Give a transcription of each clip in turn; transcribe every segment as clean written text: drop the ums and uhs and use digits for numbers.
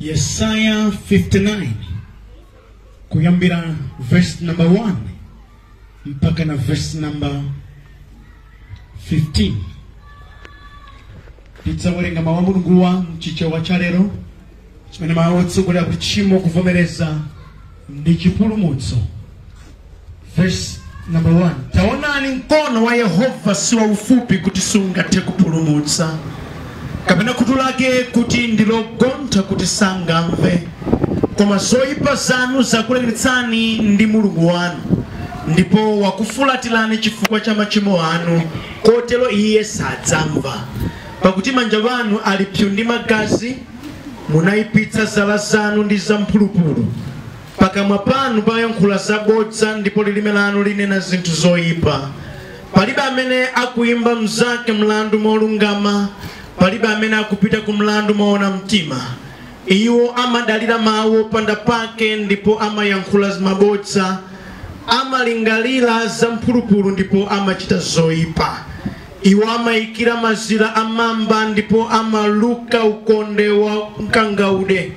Isaiah 59 kuyambira verse number 1 mpaka na verse number 15. Tidzawerenga mawu a Mulungu wa mchichewa cha lero chimene mawu otsogolera kuchimo kuvomereza ndi chipulumutso. Verse number 1. Taonani mkono wa Yehova si waufupi kuti sungathe kupulumutsa, kapena kutu lake kuti ndilogontha kuti sangamve, koma zoyipa zanu zakulekeretsani ndi Mulungu wanu, ndipo wakufulatirani chifukwa cha machimo anu, kotero iye sadzamva. Pakuti manja anu ali pyu ndi magazi, munayipitsa zala zanu ndi zamphulupulu. Pakamwa panu payankhula zabodza, ndipo lilime lanu linena zinthu zoyipa. Palibe amene akuyimba mnzake mlandu molungama, palibe amene akupita ku mlandu moona mtima. Iwo amadalira mawu opanda pake, ndipo amayankhula mabodza, amalingalira zamphulupulu ndipo amachita zoyipa. Iwo amayikira mazira amamba, ndipo amaluka ukonde wa mkangaude.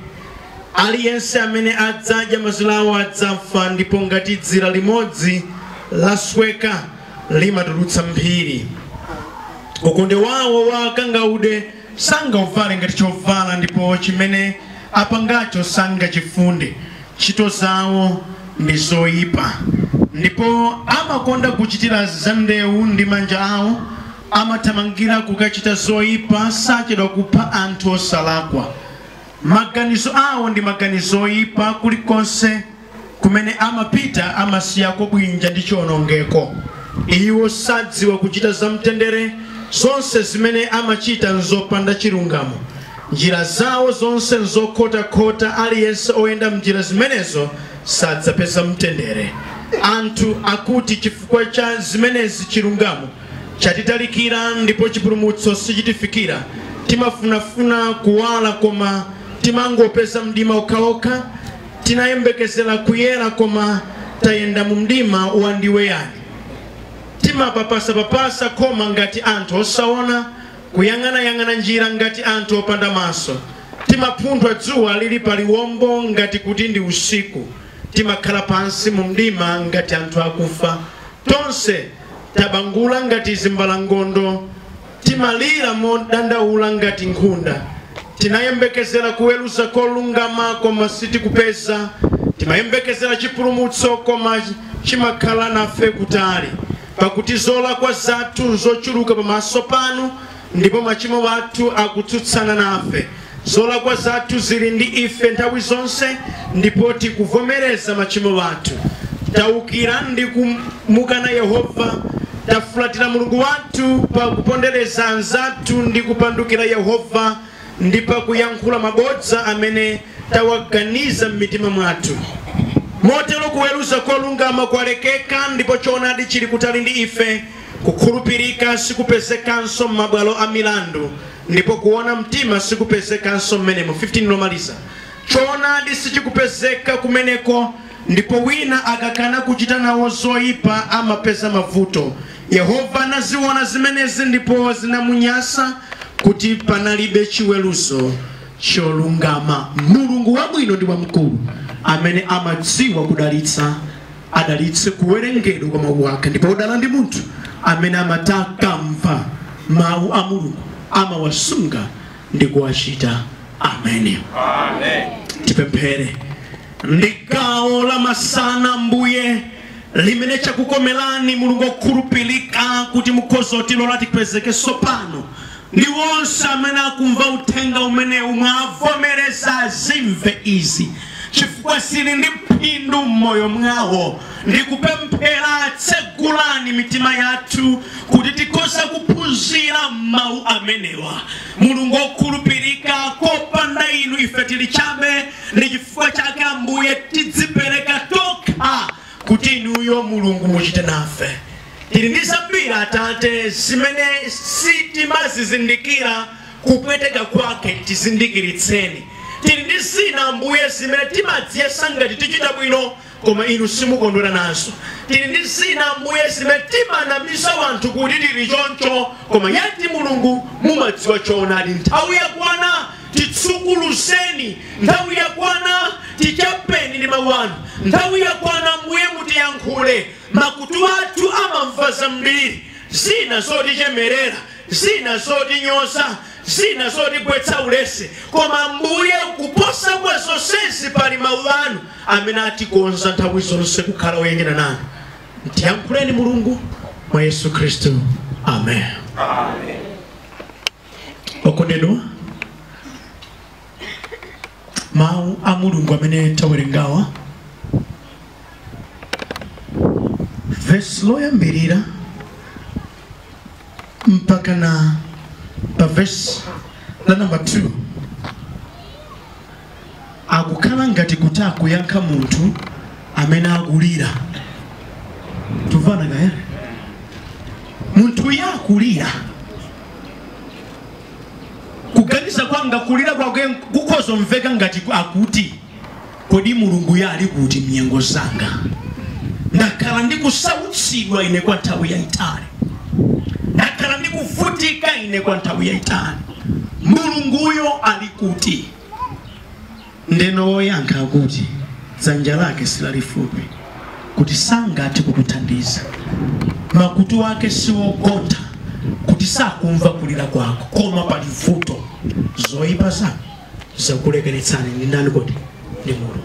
Aliyense amene adzadya mazira awo adzafa, ndipo ngati dzira limodzi lasweka limatulutsa mphiri. Ukonde wawo wa kangaude sangauvale ngati chovala, ndipo chimene apangacho sangachifunde. Ntchito zawo ndi zoyipa, ndipo amakonda kuchitira zandewu ndi manja awo. Amathamangira kukachita zoyipa, sachedwa kupha anthu osalakwa. Maganizo awo ndi maganizo oyipa, kulikonse kumene amapita amasiya kobwinja ndi chiwonongeko. Iwo sadziwa kuchita zamtendere, zonse zimene amachita nzopanda chilungamo. Njira zawo zonse nzokhota-khota, aliyense oyenda mnjira zimenezo sadzapeza mtendere. Anthu akuti chifukwa cha zimenezi chilungamo chatitalikira, ndipo chipulumutso sichitifikira. Timafunafuna kuwala, koma timangopeza mdima okhaokha. Tinayembekezera kuyera, koma tayenda mu mdima wandiweyani. Timapapasa koma ngati anthu osaona, kuyang'ana njira ngati anthu opanda maso. Timapunthwa dzuwa lili pa liwombo ngati kuti ndi usiku. Timakhala pansi mu mdima ngati anthu akufa. Tonse tabangula ngati zimbalangondo, timalira modandaula ngati nkhunda. Tinayembekezera kuweruza kolungama, koma sitikupeza. Timayembekezera chipulumutso, koma chimakhala nafe kutali. Pakuti zolakwa zathu nzochuluka pamaso panu, ndipo machimo athu akutsutsana nafe. Zolakwa zathu zili ndi ife nthawi zonse, ndipo tikuvomereza machimo athu. Taukira ndi kumukana Yehova, tafulatira Mulungu wathu pa kupondereza anzathu ndi kupandukira Yehova, ndi pa kuyankhula mabodza amene tawaganiza m'mitima mwathu. Motero kuweruza kolungama kwalekeka, ndipo choonadi chili kutali ndi ife. Kukhulupirika sikupezekanso m'mabwalo a milandu, ndipo kuona mtima sikupezekanso m'menemo. 15 lomaliza. Choonadi sichikupezeka kumeneko, ndipo wina akakana kuchita nawo zoyipa amapeza mavuto. Yehova anaziona zimenezi, ndipo zinamunyasa kuti panalibe chiweruzo. cholungama. Mulungu wabwino ndi wamkulu amene amadziwa kudalitsa, adalitse kuwerengedwa kwa mawu ake. Ndipo udala ndi munthu amene amatakamva mawu a Mulungu, amawasunga ndi kuwachita. Amen. Amen. Tipemphere. Ndigawo la masana mbuye limene chakukomelani Mulungu okhulupirika kuti mukhoza tilola tipezeke sopano. Ndi wonse amene akumva uthenga umene mwavomereza zimve izi, chifukwa sili ndi phindu m'moyo mwawo. Ndikupemphera tsegulani mitima yathu kuti tikhoza kuphunzira mawu amenewa. Mulungu okhulupirika, kopanda inu ife tili chabe. Ndi chifukwa chake ambuye tidzipereka tokha kuti inuyo Mulungu muchite nafe. Tili ndi zambiri Atate zimene sitimazizindikira, kupweteka kwake tizindikiritseni. Tili ndi zina ambuye zimene timadziyesa ngati tichita bwino koma inu simukondwera nazo. Tili ndi zina ambuye zimene timanamiza wanthu kuti tili choncho koma yati Mulungu mumadziwa choonadi. Nthawi yakwana titsukuluzeni, nthawi yakwana tichapeni ndi mawu anu, nthawi yakwana ambuye mutiyankhule. Makutu athu amamva zambiri, zina zotichemerera, zina zotinyoza, zina zotigwetsa ulesi, koma ambuye kuposa kwa zonsezi pali mawu anu amene atikonza nthawi zonse kukhala oyendera nanu. Tiyankhuleni Mulungu mwa Yesu Kristu. Amen. Amen. Okondedwa, mawu a Mulungu amene tawerengawa, verse loyambirira mpaka na pa verse la number 2 akukhala ngati kuti akuyankha munthu amene akulira. Tuvana kaya? Munthu yakulira. Kuganiza kwanga kulira kwake kukhoza mveka ngati akuti kodi Mulungu yali kuti mnyengo zanga. Ndakhala ndikusautsidwa ine kwa nthawi yayitali. Ndakhala ndikuvutika ine kwa nthawi yayitali. Mulunguyo ali kuti? Ndeno woyankha kuti dzanja lake silalifupi kuti sangathe kukuthandiza, makutu ake siwogota kuti sakumva kulira kwako, koma pali vuto zoyipa zako zakulekeretsani. Ndi ndani kodi? Ndi Mulungu.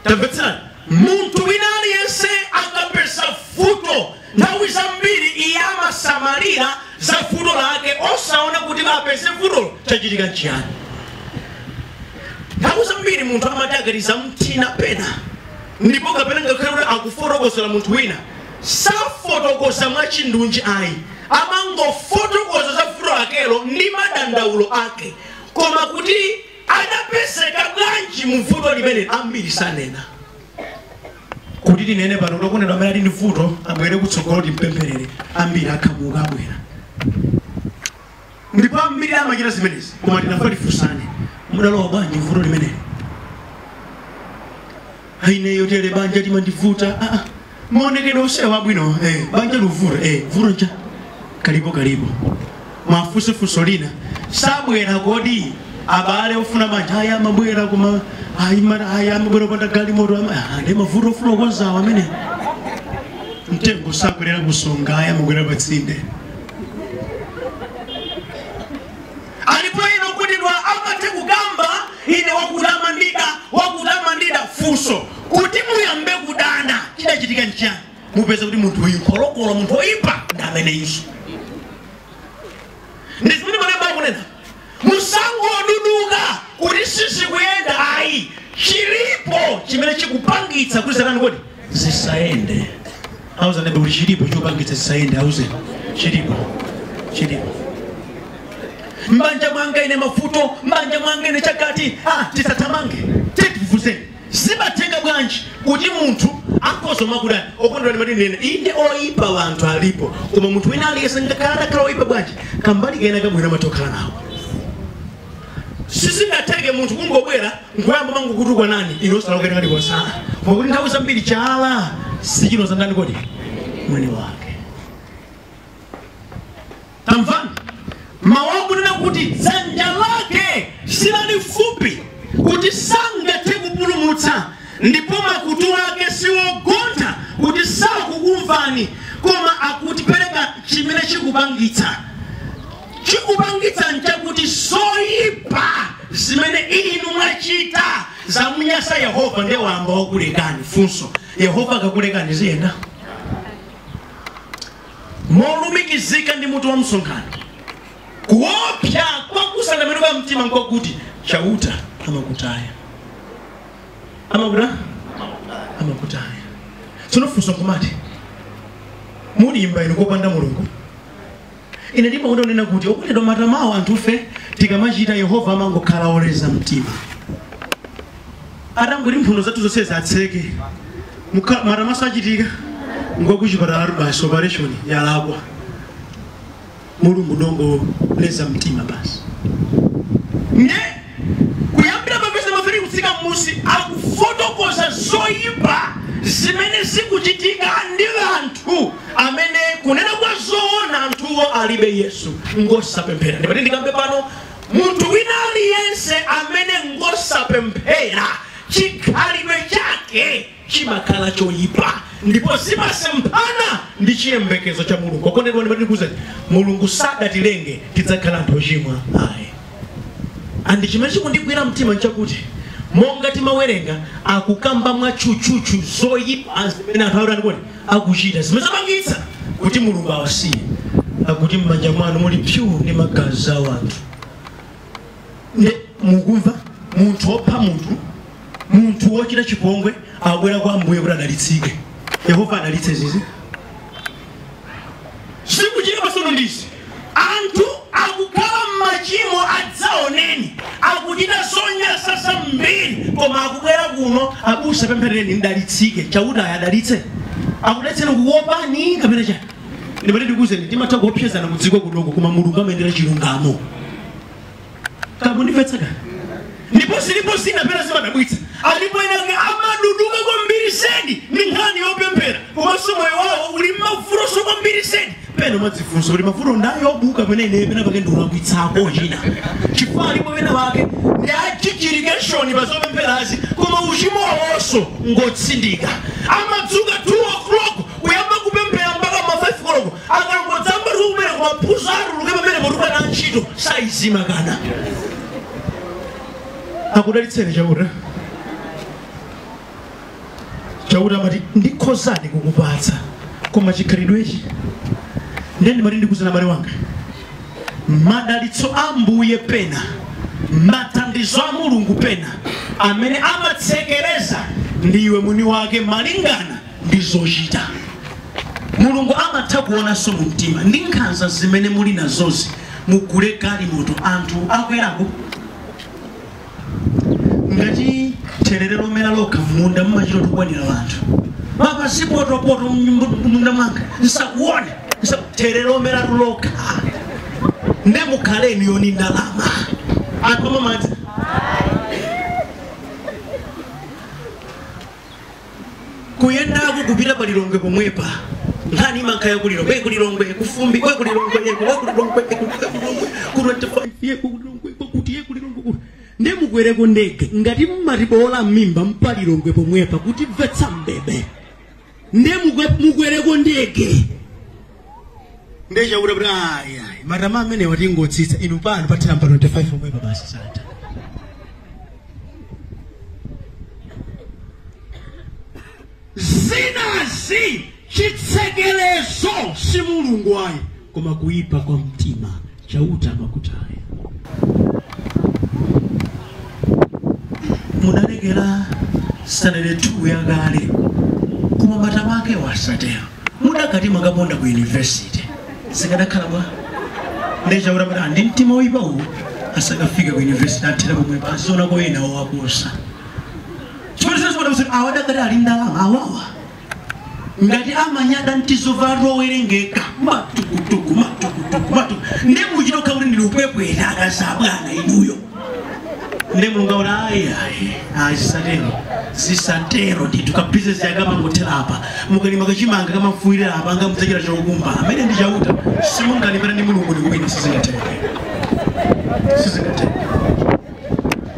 Tamvetsani, munthu wina aliyense akapeza vuto nthawi zambiri iye amasamalira za vuto lake, osaona kuti apeze vuto chachitika nchiyani. Nthawi zambiri munthu amatagaliza mthina pena, ndipo kapena ngakhale akufotokozera munthu wina safotokoza mwachindunji ayi, amangofotokoza za vuto lakelo ndi madandaulo ake, koma kuti adapezeka bwanji mu vuto limene ambiri sanena. Kuti tinene pano lokonedwa amene ali ndi vuto abwere kutsogolo timpempherere, ambiri akhamuka abwera. Ndipo ambiri amachita zimenezi, koma tinafa tifunsane, mudalowa bwanji vuto limeneli? Aineyo tere banja timandivuta. Maonekedwe osewa bwino, banja luvuto, vuto ncha kalipo mwafunse funso lina, sabwera kodi abale ofuna banja aya mabwera kuma aya mabwera panda gali moto ande mavuto ofuna konzawo amene mtengo sabwera kusonga aya mabwera patsinde. Alipo ino kudidwa amate kugamba ine wakutamandida funso kuti muyambe kudana chidachitika nchiyani, mupeza kuti munthu uyu nkholokolo, munthu oyipa ndi amene iso. Ndizimene malemba akunena musangoduduka kuti sizikuyenda ayi, chilipo chimene chikupangitsa kuti zakani kodi zisayende. Auza ndebe kuti chilipo chikupangitsa zisayende, auze chilipo. Mbanja mwanga ine mafuto, mbanja mwanga ine chakati, tisatamange, titifuzeni. Sibatenga bwanji kuti munthu akhoza makudani okondwa ndi nene inde oyipa wanthu alipo, koma munthu wina aliyese ngakhala oyipa bwanji kambali kena kabwera matokhala nawo. Sizingatenge munthu kungobwera ngoyamba mangu kutukwa nani inosaloka ngati kwasana, pakuti nthawi zambiri chala sichinoza ndani kodi mwini wake. Tamvani mawabu nina kuti dzanja lake silali fupi kuti sangathe kupulumutsa ndipo makutu ake siwogontha kuti sakukumvani koma akuti pereka chimene chikupangitsa nchakuti zoyipa zimene inu mwachita zamunyasa Yehova ndiye wamba wakulekani. Funso, Yehova akakulekani ziyenda molumikizika ndi mutu wa msonkhano. Kuopsa kwa kusatembenuka mtima nkokuti chauta amakutaya. Amakutaya. Tsono funso kumati mulimba ino kopanda Mulungu. Ine ndipo ndonena kuti okuledo matamawa antufe tikamachita Yehova amangokhala oleza mtima. Atangoti mphuno zathu zonse zatseke. Matamaso achitika ngokuchipatala basi operation yalakwa. Mulungu dongo leza mtima basi. Ne kuyambira mapesa mafiri kusika musi akufotokoza zoyipa zimene zikuchitika ndi anthu amene kunena kwa zoona anthuwo alibe Yesu ngosapemphera. Ndipati ndikambe pano munthu wina aliyense amene ngosapemphera chikhalidwe chake chimakhala choyipa ndipo zimasemphana ndi chiyembekezo cha Mulungu. Okondedwa ndipati ndikuwuzani Mulungu sadatilenge tidzakhala anthu ochimwa ayi. Andi chimene chikundigwira mtima nchakuti monga timawerenga akukamba mwa chuchuchu zoyipa zimene anthu aurani akuchita zimene zamangitsa kuti Mulungu awasiye. Akuti m'manja mwanu muli pyu ndi magazi a anthu. Ne mukumva munthu opha munthu wochita chipongwe abwera kwa Ambuye kuti adalitsike. Yehova adalitse zizi sikuchita pasono ndisi anthu akukhala m'machimo adzaoneni akuchita zonyasa zambiri koma akubwera kuno abusa pemphereni ndalitsike. Chauta ayadalitse akudetseni kuopani kapena cha ndipati ndikuwuzeni timatha kuopsezana mudziko kudongo koma Mulungu amayendera chilungamo. Kabundimvetseka ndipo zilipo zina pera zimadabwitsa alipo inake amaduduka kwambiri sedi ndi nkhani yopemphera komanso moyo wawo uli mavuto kwambiri sedi peno madzifunso kuti mavuto ndayobuka penene pena pake ndikulakwitsako china chifukwa alipo pena pake ndi achichirikeshoni pazopempherazi koma uchimo wawonso ngotsindika. Amadzuka 2 o'clock kuyamba kupemphera mpaka ma 5 o'clock akangodzamba tikumera kumaphuzo atuluke pamene motuka na ntchito saizima kana. Akudalitseni Chauta mati ndikhozadi kukupatsa koma chikhalidwechi ndeni mati ndikuzana mali wanga madalitso a Ambuye pena mathandizo a Mulungu pena amene amatsekereza ndiwe mwini wake malingana ndi zochita. Mulungu amatha kuonanso mu mtima ndi nkhanza zimene muli nazozi mugule galimoto anthu akwerako ngati terere lomera lokha munda mmachito tukwanira wanthu baba sipotopoto munda mwanga nsakuone terere lomera lokha nde mukhaleni yoni ndalama anthu mamati kuyendako kupita palilongwe pomwepa nkhani mankaya kulilongwe kufumbi kulilongwe nde mukwereko ndege ngati mmatibola mimba mpalilongwe pomwepa kuti bvetsa mbebe nde mukwereko ndege nde chakuti kuti ayi matama amene watingotsitsa inu pano patira mpa 25 pomwepa basi sata. Zinazi chitsekelezo si Mulungu ayi koma kuipa kwa mtima. Chauta amakutaya. Mudalegera sanere 2 yagale kuma matamake wasatera mudakati magaponda ku university sikadakhala bwa ndeja urabara ndi mtima oyipa uwu asakafika ku university atira pomwe pasona ko yena wakusa chifukwa kuti awadakati ali ndalama awawa ngati amanyada ntizovaro werengeka matukutuku ndi muchitoka kuti ndilupwepwera akazabwana inuyo. Nde Mulungu ayi satero zisatero nditu ka business yakama ngotela apa mukalima kachimanga kama mfuira apa anga muzachira chokumba amene ndi chauta simungalimana ndi mulungu ndi kuwina sizingatero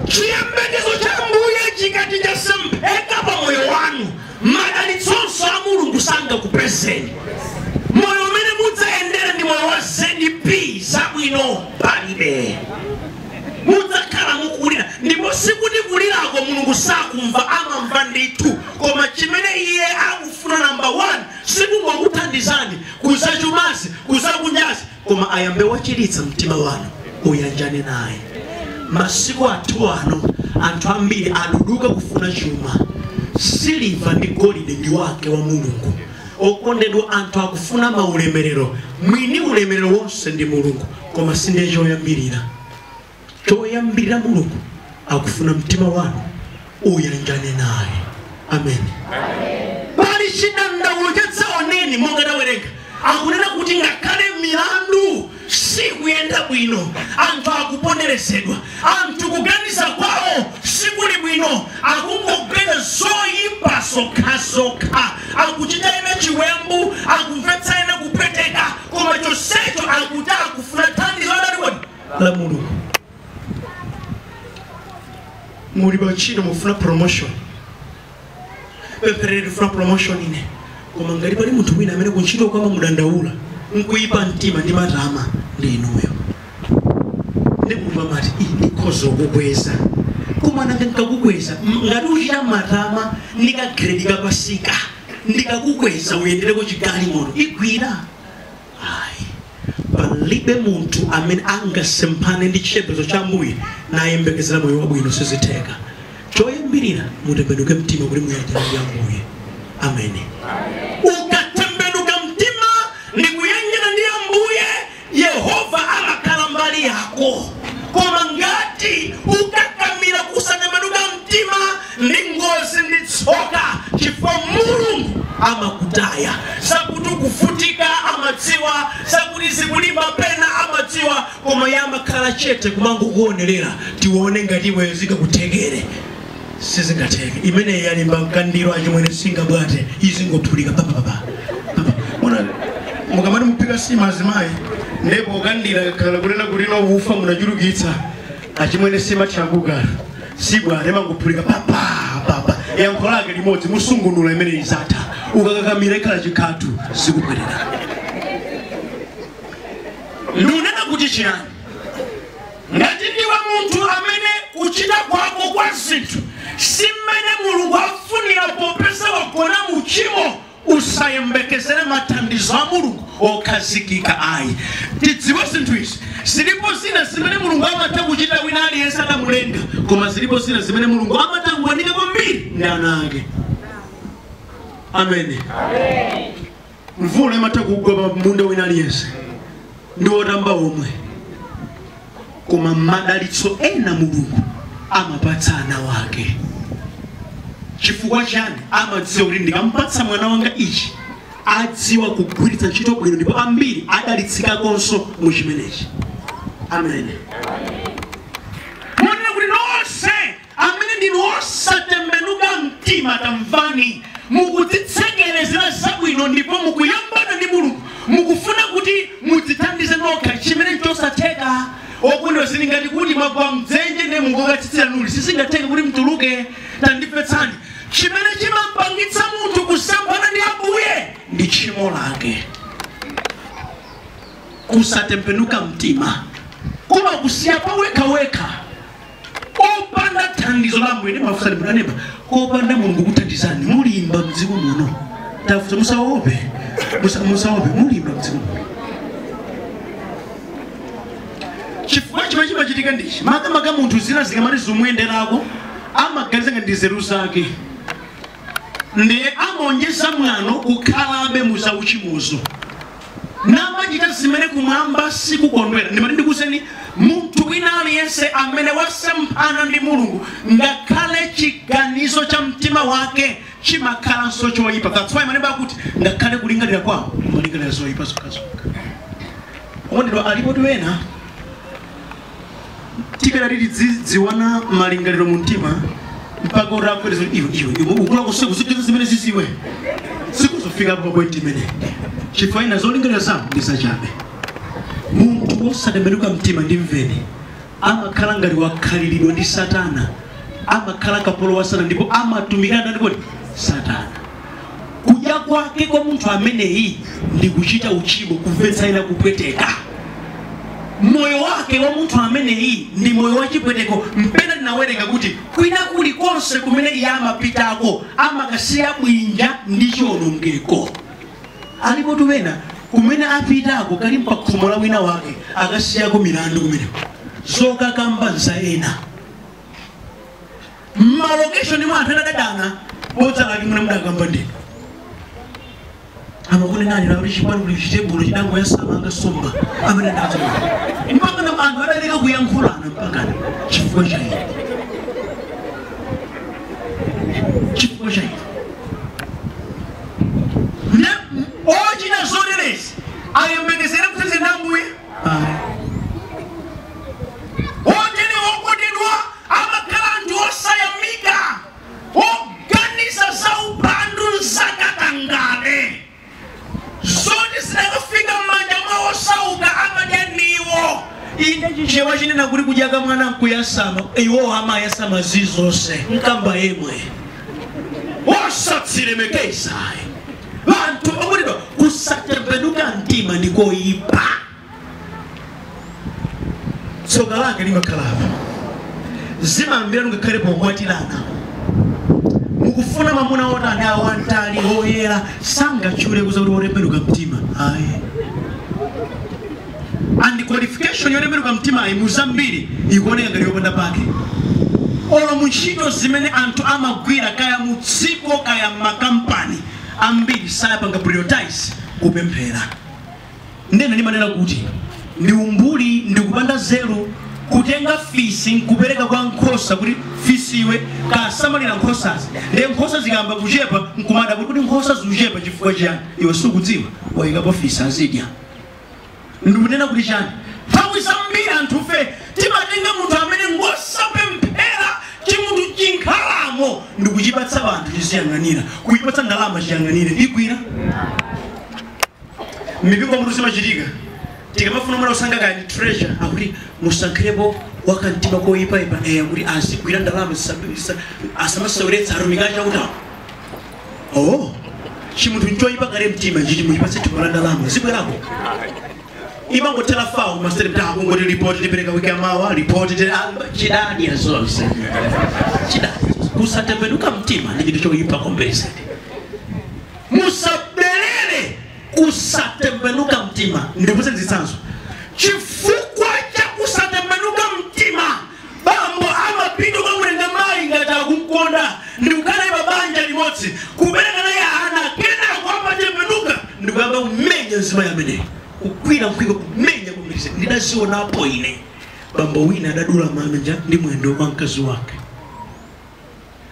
chiyembekezo cha mbuye chikati chasempeka pa moyo wanu madalitso a mulungu sanga kupezeni moyo umene mudzaendera ndi moyo wa ZDP zabwino palibe mudzakhala mukulira ndipo sikuti kulirako mulungu sakumva amamva ndithu koma chimene iye akufuna namba 1 sikungokuthandizani kuzachumazi kuzakunyazi koma ayambe wachiritsa mtima wanu uyanjane naye masiku athu ano anthu ambiri aduduka kufuna chuma siliva ndi golide ndi wake wa mulungu okondedwa anthu akufuna maulemerero mwini ulemerero wonse ndi mulungu koma sinde choyambirira mulungu akufuna mtima wanu uyanjane naye amen pali chidandaulo chadzaoneni monga tawerenga akunena kuti ngakhale milandu sikuyenda bwino anthu akuponeresedwa anthu kuganiza kwawo sikuli bwino akungogwera zoyipa zokhazokha akuchita ine chiwembu akumvetsa ine kupweteka koma chonsecho akuti akufuna thandizo la mulungu muri bachino mufuna promotion peperere funa promotion ine koma ngati pali munthu wina amene kunchito kwama mudandaula nkuipa mtima ndi matama ndi inuyo ndikumva mati ndikhoza kukweza koma nanga ndikakukweza ngati uchita matama ndikagredi kapasika ndikakukweza uyendereko chigali moto igwira ayi palibe munthu amene angasemphane ndi chiyembekezo cha mbuye nayembekezera moyo wabwino sizitheka choyambirira mutembenuke mtima kuti muyanjane ndi ambuye amen ukatembenuka mtima ndi kuyanjana ndi ambuye yehova amakhala mbali yako koma ngati ukakamira kusatembenuka mtima ndi ngozi ndi tsoka chifukwa mulungu amakutaya sakuti kufutika amadziwa sakuti zikulimba pena amadziwa koma yamakhala chete kumangokuonerera tione ngati iwe zikakutegere sizingateke imene yalimba mkandiro achimwene singabwate izingophulika papa mona mukamati mupika sima azimayi ndipo kandira khala kunena kuti no ufa munachulukitsa achimwene sima changuka sibwate mangophulika papa yankho lake limodzi musungunula imene izatha ukakakamira ikhala chikhatu sikubwerera ndunena kuti chiyani ngati ndiwe munthu amene kuchita kwako kwa zinthu simene mulungu afunira popeza wagona muchimo usayembekezere mathandizo a mulungu okhazikika ayi tidziwe zinthu izi zilipo zina zimene mulungu amatha kuchita wina aliyense adamulenga koma zilipo zina zimene mulungu amatha kuwanika kwambiri ndi ana ake amen mvula imatha kugwa pa munda wina aliyense ndi wotamba omwe koma madalitso ena mulungu amapatsa ana wake chifukwa chani amadziwa kuti ndikampatsa mwana wanga ichi adziwa kugwiritsa ntchito bwino ndipo ambiri adalitsikakonso mu chimenechi amen monena kuti nonse amene ndinu osatembenuka mtima tamvani mukudzitsekerezera zabwino ndipo mukuyambana ndi mulungu mukufuna kuti mudzithandize nokha chimene chosatheka okundwa zilingati kuti mwagwa mdzenje ne mungokatsitsira nuli sizingatheke kuti mtuluke tandipetsani chimene chimampangitsa munthu kusemphana ndi ambuye ndi tchimo lake kusatembenuka mtima koma kusiya pawekha opanda thandizo la ambuye ndimafusani mukaneba kopanda mulungu kuthandizani mulimba mdziko muno tafuta musaope mulimba mdziko muno chifukwa chimene chimachitika ndichi makamaka munthu zina zikamati zomweyenderako amaganiza ngati nzeru zake ndiye amaonjeza mwano kukhalabe muzauchimozo namachita zimene kumwamba sikukondwera ndimati ndikuseni munthu wina aliyense amene wasemphana ndi mulungu ngakhale chiganizo cha mtima wake chimakhalanso choyipa that's why maneba akuti ngakhale kulingalira kwawo kumalingalira zoyipa zokhazokha okondedwa alipo tiwena tikanati tidziwana malingaliro mu mtima mpaka urakweza iwe ukula kusekuzikiza zimene zisiwe sikuzofika kwa point imene chifaina zolingalira zamu ndisachabe muntu wosatembenuka mtima ndi mveni amakhala ngati wakhaliridwa ndi satana amakhala kapolo wa satana ndipo amatumikana ndi kodi satana kudya kwake kwa munthu ameneyi ndi kuchita uchimo kumvetsa ina kupweteka moyo wake wa munthu ameneyi ndi moyo wa chipweteko mpena tinawerenga kuti kwina kulikonse kumene iye amapitako amakasiya bwinja ndi chiwonongeko alipo tuwena kumene apitako kali mpakhomo la wina wake akasiyako milandu kumeneko zokakamba za ena malokeshoni mwa anthu adadana bodzalaki muna mudakamba ndi amakune nani la urishi pano kuli chitebulo chidango ya samanga somba amene ndazo mpaka na anthu adaleka kuyankhulana mpaka chifukwa cha ine chifukwa cha ine ne ochita zoterezi ayembekezera kuteze nambuye otene okotedwa amakhala anthu osayamika oganiza za upandu nzakatangale zote zinakafika mmanja mwa osauka amadaniwo ine chichewa chinena kuti kudyaka mwana nkuyasama iwo ama yasama zizonse nkamba yemwe osatsilemekeisayi vantu vakulidwa kusatembenuka mtima ndikoipa tsoka lake limakhalapa zimambira lungakhale pokwatirana mukufuna mamuna otani awantali oyera sangachule kuza kuti otembenuka mtima ayi and qualification yotembenuka mtima ayi muzambiri ikuoneka ngati yopanda pake olo muntchito zimene anthu amagwira kaya mudziko kaya makampani ambiri sayapanga prioritize kupemphera ndene ndimanena kuti ndi umbuli ndi kupanda zelu kutenga fisi nkupereka kwa nkhosa kuti fisi iwe kasamalira nkhosazi ndiye nkhosa zikamba kuchepa nkumada kuti nkhosa zuchepa chifukwa chiyani iwe sukudziwa wayikapo fisi azidya ndikunena kuti chani nthawi zambiri anthu fe timatenga munthu amene ngosapemphera chimunthu chinkhalamo ndikuchipatsa vanthu chiziyang'anira kuchipatsa ndalama chiyang'anire igwira mipingo munthu zimachitika tikamafuna mwana usanga kaya treasure akuti musankhirepo wakantima koyipa-ipa kuti azigwira ndalama asamasauretsa arumikacha kutawo chimunthu nchoyipa kale mtima nchiti muchipatse thupa la ndalama zibwerako imangotela fawo kumastereptako ngoti ripoti tipereka wiki amawa ripoti chidadi ya zonse chidadi kusatembenuka mtima ndi chinthu choyipa komberesedi musabelere kusatembenuka mtima ndikuze nzitsanzo chifukwa cha kusatembenuka mtima bambo amapinduka mwenga mai ngati akumkonda ndikukhala ibabanja limodzi kubereka naye ana kena kwamba tembenuka ndikuyamba kumenya nzima yameneyo kukwira mkwiko kumenya kumirise ndidazionapo ine bambo wina adadula manja ndi mwendo kwa mkazi wake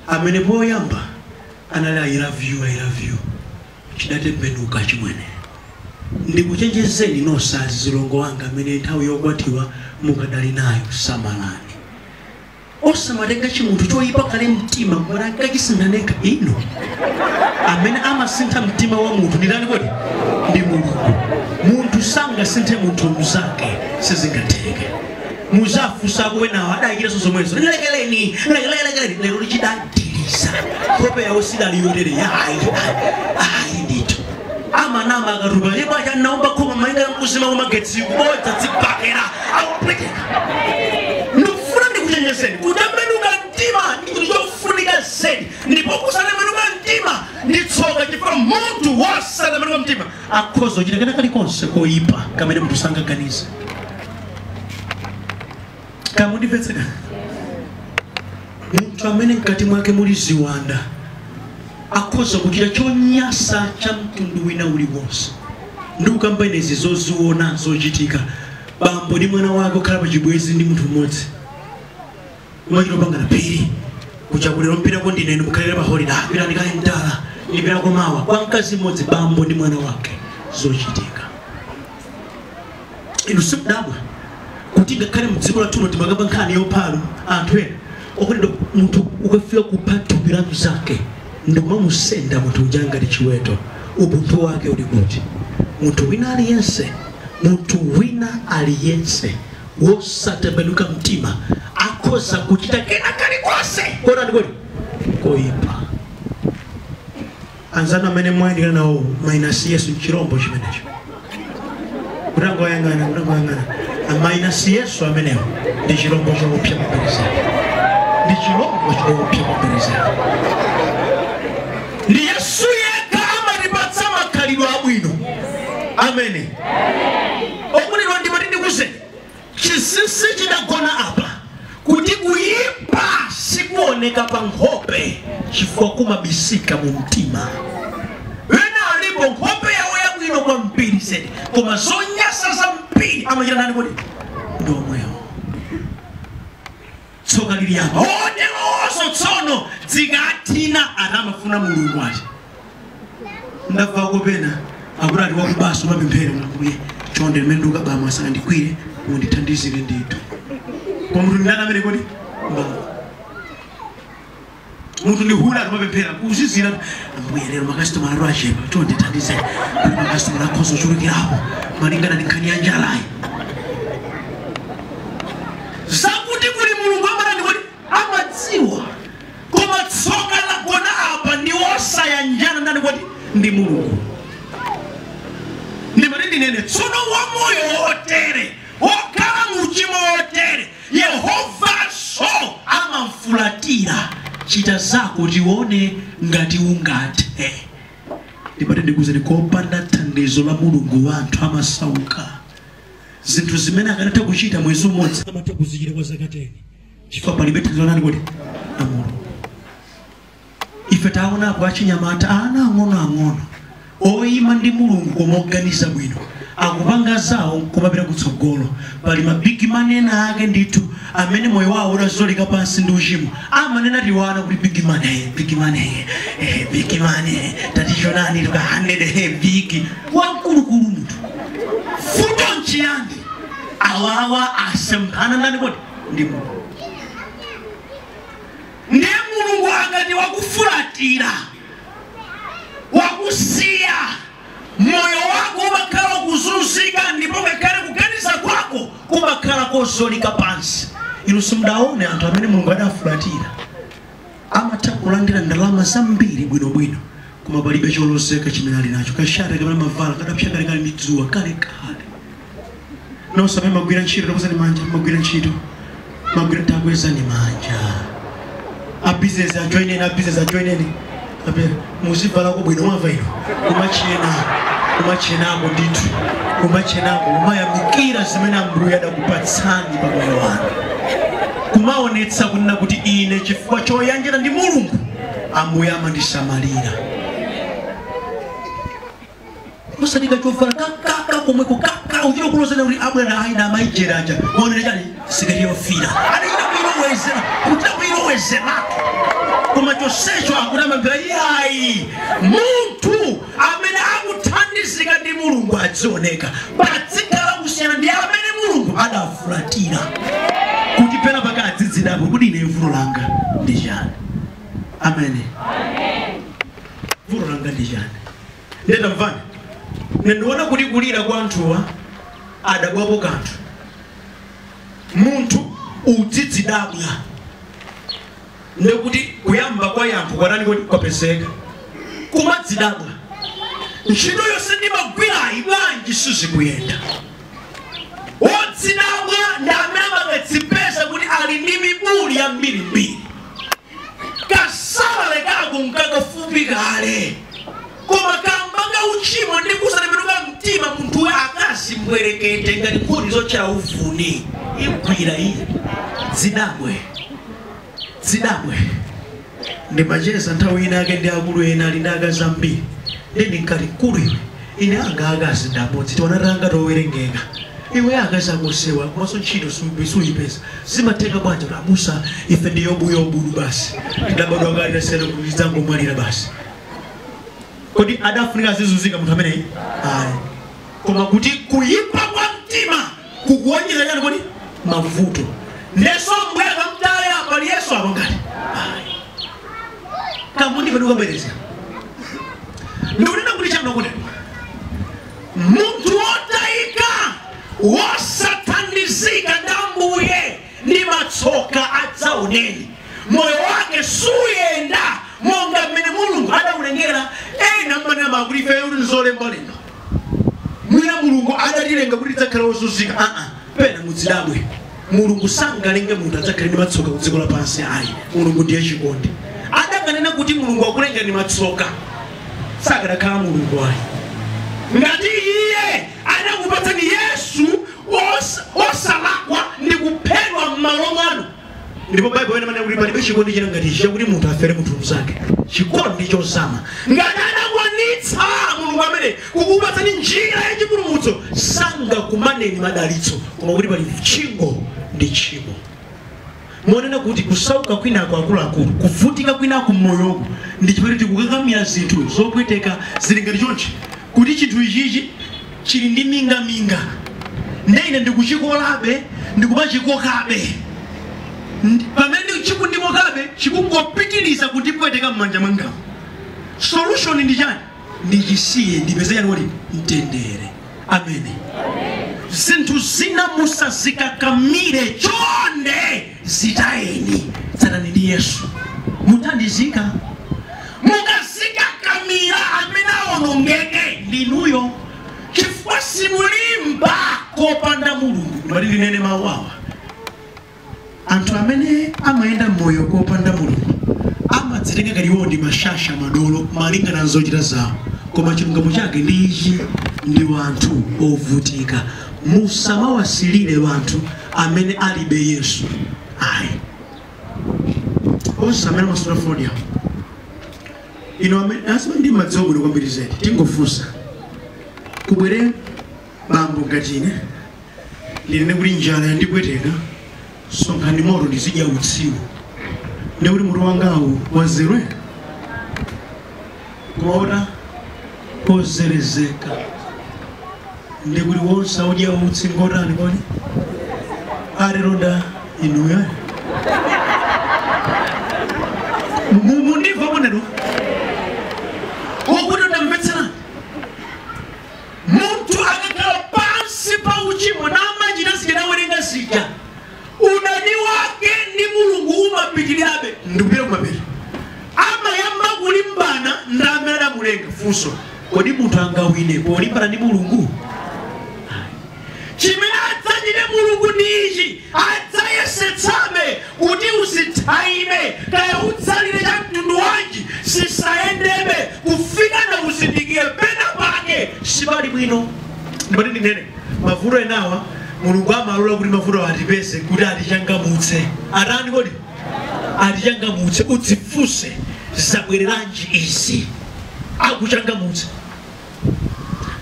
amene poyamba anali I love you chidatembenuka chimwene ndikuchenjezeni nosazi zilongo wanga amene nthawi yokwatiwa mukadali nayo samalani osamatenga chimunthu choyipa kale mtima mwana kachisindaneka ino amene amasintha mtima wa munthu nditani kodi ndi mulungu munthu sangasinthe munthu mzake sizingateke muzafusa kuwenawo adayikira zomwezo lekeleni lero lichidadilisa kope yawo sidaliyotere ayi ndito amanama akaruba yebacha naomba khoma mainga mkuzima wamagetsi kubodza dzibakera awapweteka ndikufuna ndikuchenjezeni kutembenuka mtima ndikuchofunika zedi ndipo kusatembenuka mtima nditsoka chifukwa munthu wosatembenuka mtima akhoza uchita kena kalikonse koyipa kamene munthu sangaganize kamundimvetseka munthu amene mkati mwake muli ziwanda akhoza kuchita chonyasa cha mtundu wina uliwonse ndikukamba inezi zoziona zochitika bambo ndi mwana wake okhala pachibwezi ndi munthu mmodzi umachita upangana phiri kuchakulero mpirako ndine ndimukhalira pa holiday pitani kale mtala ndipirako mawa kwa mkazi mmodzi bambo ndi mwana wake zochitika inu simudabwa kuti ngakhale mdziko lathuno timakamba nkhani yophalu anthu ena okurido muntu ukafika kupata biramu zake nduma musenda muntu ujanga lichiweto ubuntu wake uligoti muntu wina aliyense wosatembenuka mtima akoza kuchita kena kali kwase kona ndikoti koipa anzana mene mwandi nao minus Yesu chirombo chimenecho kurango yangana minus Yesu amenewo ndi chirombo chopya mabiriza ndi chirombo chopya mabiriza ndi Yesu yeka amalipatsa makhalidwe abwino amene okulidwa ndi matindi kuze chisisi chidagona apa kuti kuyipa sikuoneka pa nkhope chifukwa kumabisika mu mtima wena alipo nkhope yawo yabwino kwa mpiri zedi koma zonyasa za mpiri amachita nani kuti ndo omwewo tsoka lili apa oso tsono dzikatina anamafuna mulungu ati ndabva kupena akurati wakubaso mapemphero mwakuye chonde menduka bama asana ndikwire undithandizire ndithu kwa mtu ndana amene kuti muntu ni hula mapemphera kuzizira ambuye lero makasitoma aro achepa chonde thandize kuti makasitoma akhoza ochulukirapo malingana ndi nkhani ya njalayi zakuti kuli mulungu amanani kuti amadziwa koma tsoka lagona apa ndi osaya njala ndani kuti ndi mulungu ndi matindi nene tsono wa moyo wotere okhala muchimo wotere Yehova so amamfulatira chita zako tione ngati ungathe ndipate ndikuze ndikopanda thandizo la mulungu wanthu amasauka zinthu zimene akanatha kuchita mwezi umodzi amatha kuzichita kwa zaka 10 chifukwa palibe thandizo nani kuti amulungu ife taonapo achinyamata ana ang'ono oyima ndi mulungu koma oganiza bwino akupanga zawo kumapita kutsogolo pali mabig manena ake ndithu amene moyo wawo unazoleka pansi ndi uchimo amanena tiwana kuti big money tatishonani tuka 100 big wakulukulu munthu futo nchiyani awawa asemphana ndani kuti ndi mulungu ndiye mulungu akati wakufulatira wakusiya moyo wako umakhala kuzunzika ndipo ngakhale kuganiza kwako kumakhala kozolika pansi inu simdaone anthu amene mulungu adafulatira amatha kulandira ndalama zambiri bwinobwino koma palibe cholozeka chimene ali nacho kashata kapena mavala kadapsa kale midzuwa kale nosamene magwira ntchito takwezani manja magwira ntchito magwira takwezani manja a business ajoineni abe muzivala ko bwino mwava ino umachenako ndithu umachenako umayamikira zimene ambuye adakupatsani pa moyo wanu kumaonetsa kunena kuti ine chifukwa choyanjira ndi mulungu ambuye amandisamalira musadika chovala kaka komweko kaka uchiro kulozana kuti abwana aina amaijeraja onere chali sikatiyofira adaita kuilowezera kuti kuilowezera koma chosecho akunamambira yayi muntu amene akuthandizika ndi mulungu adzioneka padzikhala kusiyana ndi amene mulungu adafulatira kuti pena pakadzidzidapo kuti ine vuto langa ndi chani amene vuto langa ndi chani ndeta mvani nendiona kuti kulira kwa anthuwa adabwapo kanthu munthu udzidzidabwa ndekuti kuyamba kwa yampho kwanani kuti kwapezeka kumadzidabwa ntchito yonse ndimagwirayi bwanji sizikuyenda odzidabwa ndi amene amakatsipeza kuti ali ndi mibuli ya mbirimbiri kasalale kako nkakafupi kale koma kambanga uchimo ndi kusatembenuka mtima munthu we akasimbwerekete ngati nkhuni zochera ufuni igwira iyi zidabwe ndi macheza nthawi ina ake ndi akulu ena ali ndi akazi ambiri ndi nkati kuli ine anga akazi ndamodzi tionatanga towerengeka iwe akazi akusewa komanso ntchito suyipeza zimatheka bwanji abusa ife ndi yobudu basi ndabadwa kale tasiyana kuti zangomwalira basi kodi adafunika zizunzika munthu ameneyi ayi koma kuti kuyipa kwa mtima kukuonjeza yani kodi mavuto neso mbweka mtaya pali Yesu abangani kamundi baduka bereza ndurina kuli chamno kule muntu otaika wasatandizika ndambuye ni matsoka atsaoneni moyo wake suyenda monga mmene mulungu adawulengera namana makulife uli nzole mbaleno mwina mulungu adalilenga kuti dzakhala wozunzika pena mudzidabwe mulungu sangalenge munthu adzakhale ndi matsoka kudziko lapansi ayi mulungu ndiye chikondi adakanena kuti mulungu akulenga ndi matsoka sakadakhala mulungu ayi ngati iye adakupatsani Yesu osalakwa ndi kuphedwa m'malo mwanu ndipo Bible ena manena kuti palibe chikondi china ngati ichi chakuti munthu afere munthu mzake chikondi chozama ngati adakwanitsa mulungu amene kukupatsani njira yachipulumutso sangakumaneni madalitso koma kuti pali chingo ndi chimo monena kuti kusauka kwinako akuluakulu kuvutika kwinako mmoyomo ndi chimene tikukakamira zinthu zopweteka zili ngati chonchi kuti chinthu ichichi chili ndi mingaminga ndine ndikuchikolabe ndikupachikokabe pamene chikundikokabe chikungopitiliza kundipweteka m'manja mwanga solution ndi chani ndichisiye ndipeze yani wali mtendere amene zinthu zina musazikakamire chonde zitayeni tsanani ndi Yesu mutandizika mukazikakamira amene aonongeke ndinuyo chifukwa simulimba kopanda mulungu ndimati nene mawawa anthu amene amayenda moyo kopanda mulungu amadzitenga ngati ndi mashasha madolo malingana nzochita zawo koma chilungamo chake ndi ichi ndi wanthu ovutika musamawasilire wanthu amene alibe Yesu ayi osamene masura fodia ino amene asima ndi madzogo kwambiri zedi tingofusa kubwere bambo ngatine lilene kuti njala yandipweteka sonkhani moro ndizidya utsiku ndi kuti mutu wangawu wazerwe kuona kozerezeka ndi kuti wonse udya utsi ngotani kodi aliroda inuyo mundiva muneno wokuti ndamvetsera muntu akakhala pansi pa uchimo namachita zikanawerenga zija udani wake ndi mulungu umapitirirabe ndikupita kumapiri amayamba kulimbana ndamene adamulenga funso kodi munthu angawine polimbana ndi mulungu chimene adzachite mulungu ndi ichi adzayesetsabe kuti usithaime kaya utsalire cha mtundu wanji sisayendebe kufika na uzindikire pena pake sibali bwino ndipati ndinene mavuto enawa mulungu amalola kuti mavuto atipeze kuti atichangamutse atani kodi atichangamutse udzifuse zabwereranji izi akuchangamutse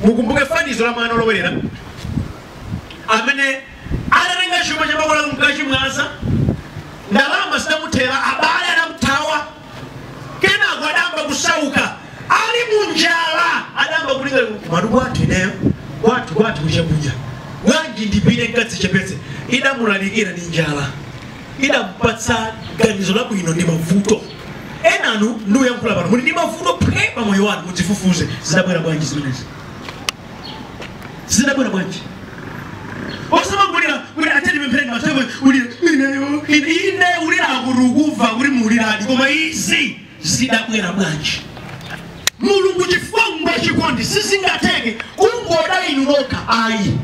mukumbuke fanizo la mwana olowerera amene anatenga chuma cha makola mkachimwaza ndalama zinamuthera abale anamuthawa kenako adamba kusauka ali munjala adamba kulinga matuku athu ineyo kwathu kuchakuja wanji ndipite mkatsi chepetse idamulalikira ndi njala idamupatsa ganizo labwino ndi mavuto enanu ndiuyankhula pano muli ndi mavuto phe pa moyo wanu mudzifufuze zidabwera bwanji zimenezi zidabwera bwanji osamangulira kuti ateti pemphereni matebe ineyo ine ulira akurukuva kuti muliradi koma izi zidabwera bwanji mulungu chifukwa chikondi sizingateke kungoda inu nokha ayi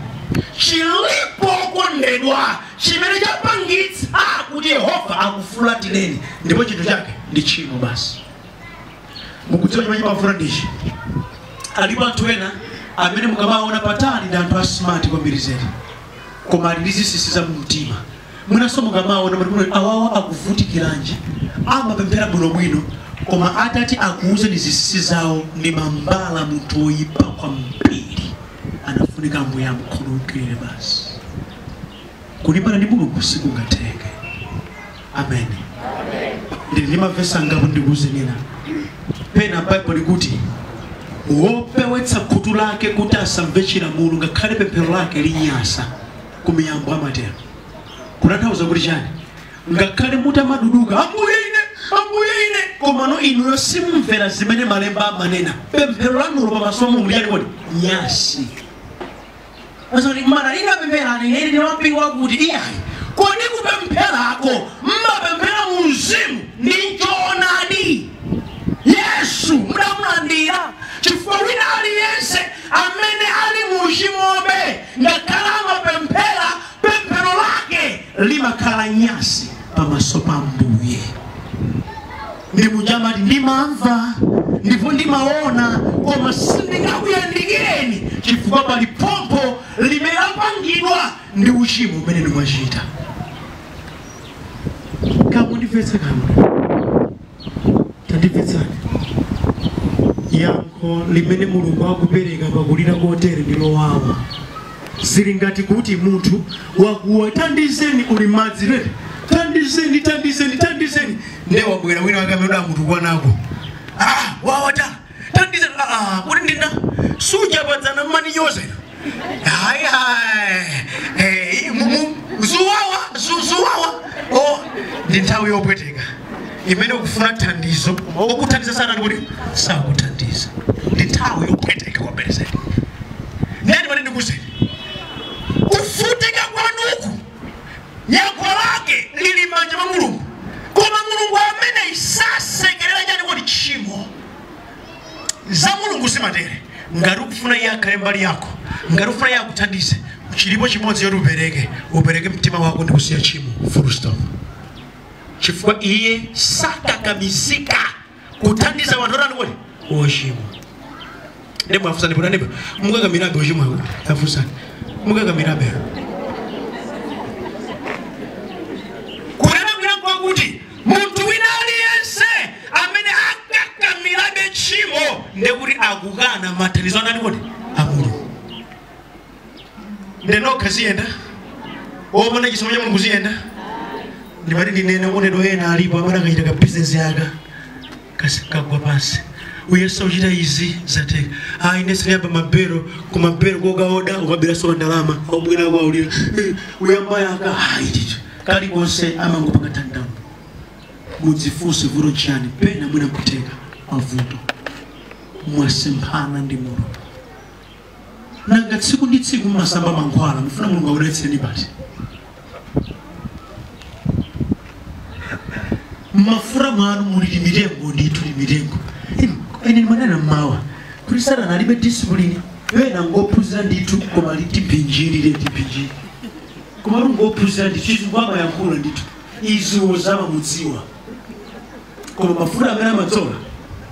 chilipo kondedwa chimene chapangitsa kuti Yehova akufulatireni ndipo chinthu chake ndi chimo basi mukudziwa chimene chimafuna ndichi alipo anthu ena amene mukamaona patali ndi anthu asmart kwambiri zedi koma ali ndi zinsinsi za mumtima mwinaso mukamaona kuti awawa akuvutikiranji amapemphera bwinobwino koma atati akuuze ndi zinsinsi zawo ndi mambala munthu oyipa kwambiri anafunika ambuye amukhululukire basi kulimbana ndi mulungu sikungateke amen ndi mavesi angapo ndikuuze nina pena Bible likuti wopewetsa khutu lake kuti asamve chilamulo ngakhale pemphero lake linyasa kumiyambo amatero kunathauza kuti chani ngakale mutamaduduka ambuye ine komano inu simumvera zimene malemba amanena pemphero lanu pamaso Mulungu lyali kodi nyasi azoni mana ina pemphera ine ndinawapikwa kuti iyayi kodi kupempherako mmapemphera mu mzimu ndi choonadi Yesu mudamulandira chifukwa wina aliyense amene ali mu uchimobe ngakhala amapemphera pemphero lake limakhala nyasi pamaso pa Mbuye ndi mujamati ndimamva ndipo ndimaona koma sindingakuyandikireni chifukwa pali pompo limene lapangidwa ndi uchimo umene ndimwachita. Kamundimvetsa tandimvetsani yankho limene Mulungu akupereka pakulira kotere ndi lowawa. Zili ngati kuti munthu wakuwa tandizeni uli madzi lere tandizeni ndewa bwera wina wakameda munthu kwanako wawata tandizeni kuti ndina suja padzana mani yose zuwawa ndi nthawi yopweteka imene ukufuna thandizo okuthandiza sana kuti sakuthandiza ndi nthawi yopweteka kwa bereseni ndani pali ndikuseni kufutika kwanuku yankho lake lili manja mwa Mulungu koma Mulungu amene isasekerera chani kuti tchimo za Mulungu simatere ngati ukufuna iye akhale mbali yako ngati ukufuna iye akuthandize chilipo chimodzi yoti upereke mtima wako ndi kusiya tchimo full stop chifukwa iye sakakamizika kuthandiza wanthu otani kuti ochimwa ndipo afusani pona ndipo mukakamirabe ochimwa afusani mukakamirabe kuti muntu wina aliyense amene akakamirabe tchimo ndekuti akukana mathandizo anani kuti Mulungu ndenoka ziyenda omana chisomo cha Mulungu ziyenda ndimati ndinene onedwa ena alipo amene akachita ka business yaka kagwa pansi uyesa uchita izi zateka ine sinayamba mabero kumabero kokaoda ukabera soka ndalama aubwera kwaulira uyamba yaka ndito kali konse amangopanga tandamo mudzifunse vuto chani pena mwina kuteka mavuto mwasemphana ndi Mulungu nanga tsiku ndi tsiku masamba mankhwala mufuna Mulungu auletseni pati mafura mwanu muli mitengo ndithu mitengo ine manena mawa kuti Satana alibe discipline wena ngophunzira ndithu koma litipinjiri koma ngophunzira ndithu kwama yankula ndithu izo zama mudziwa koma mafura amene amadzola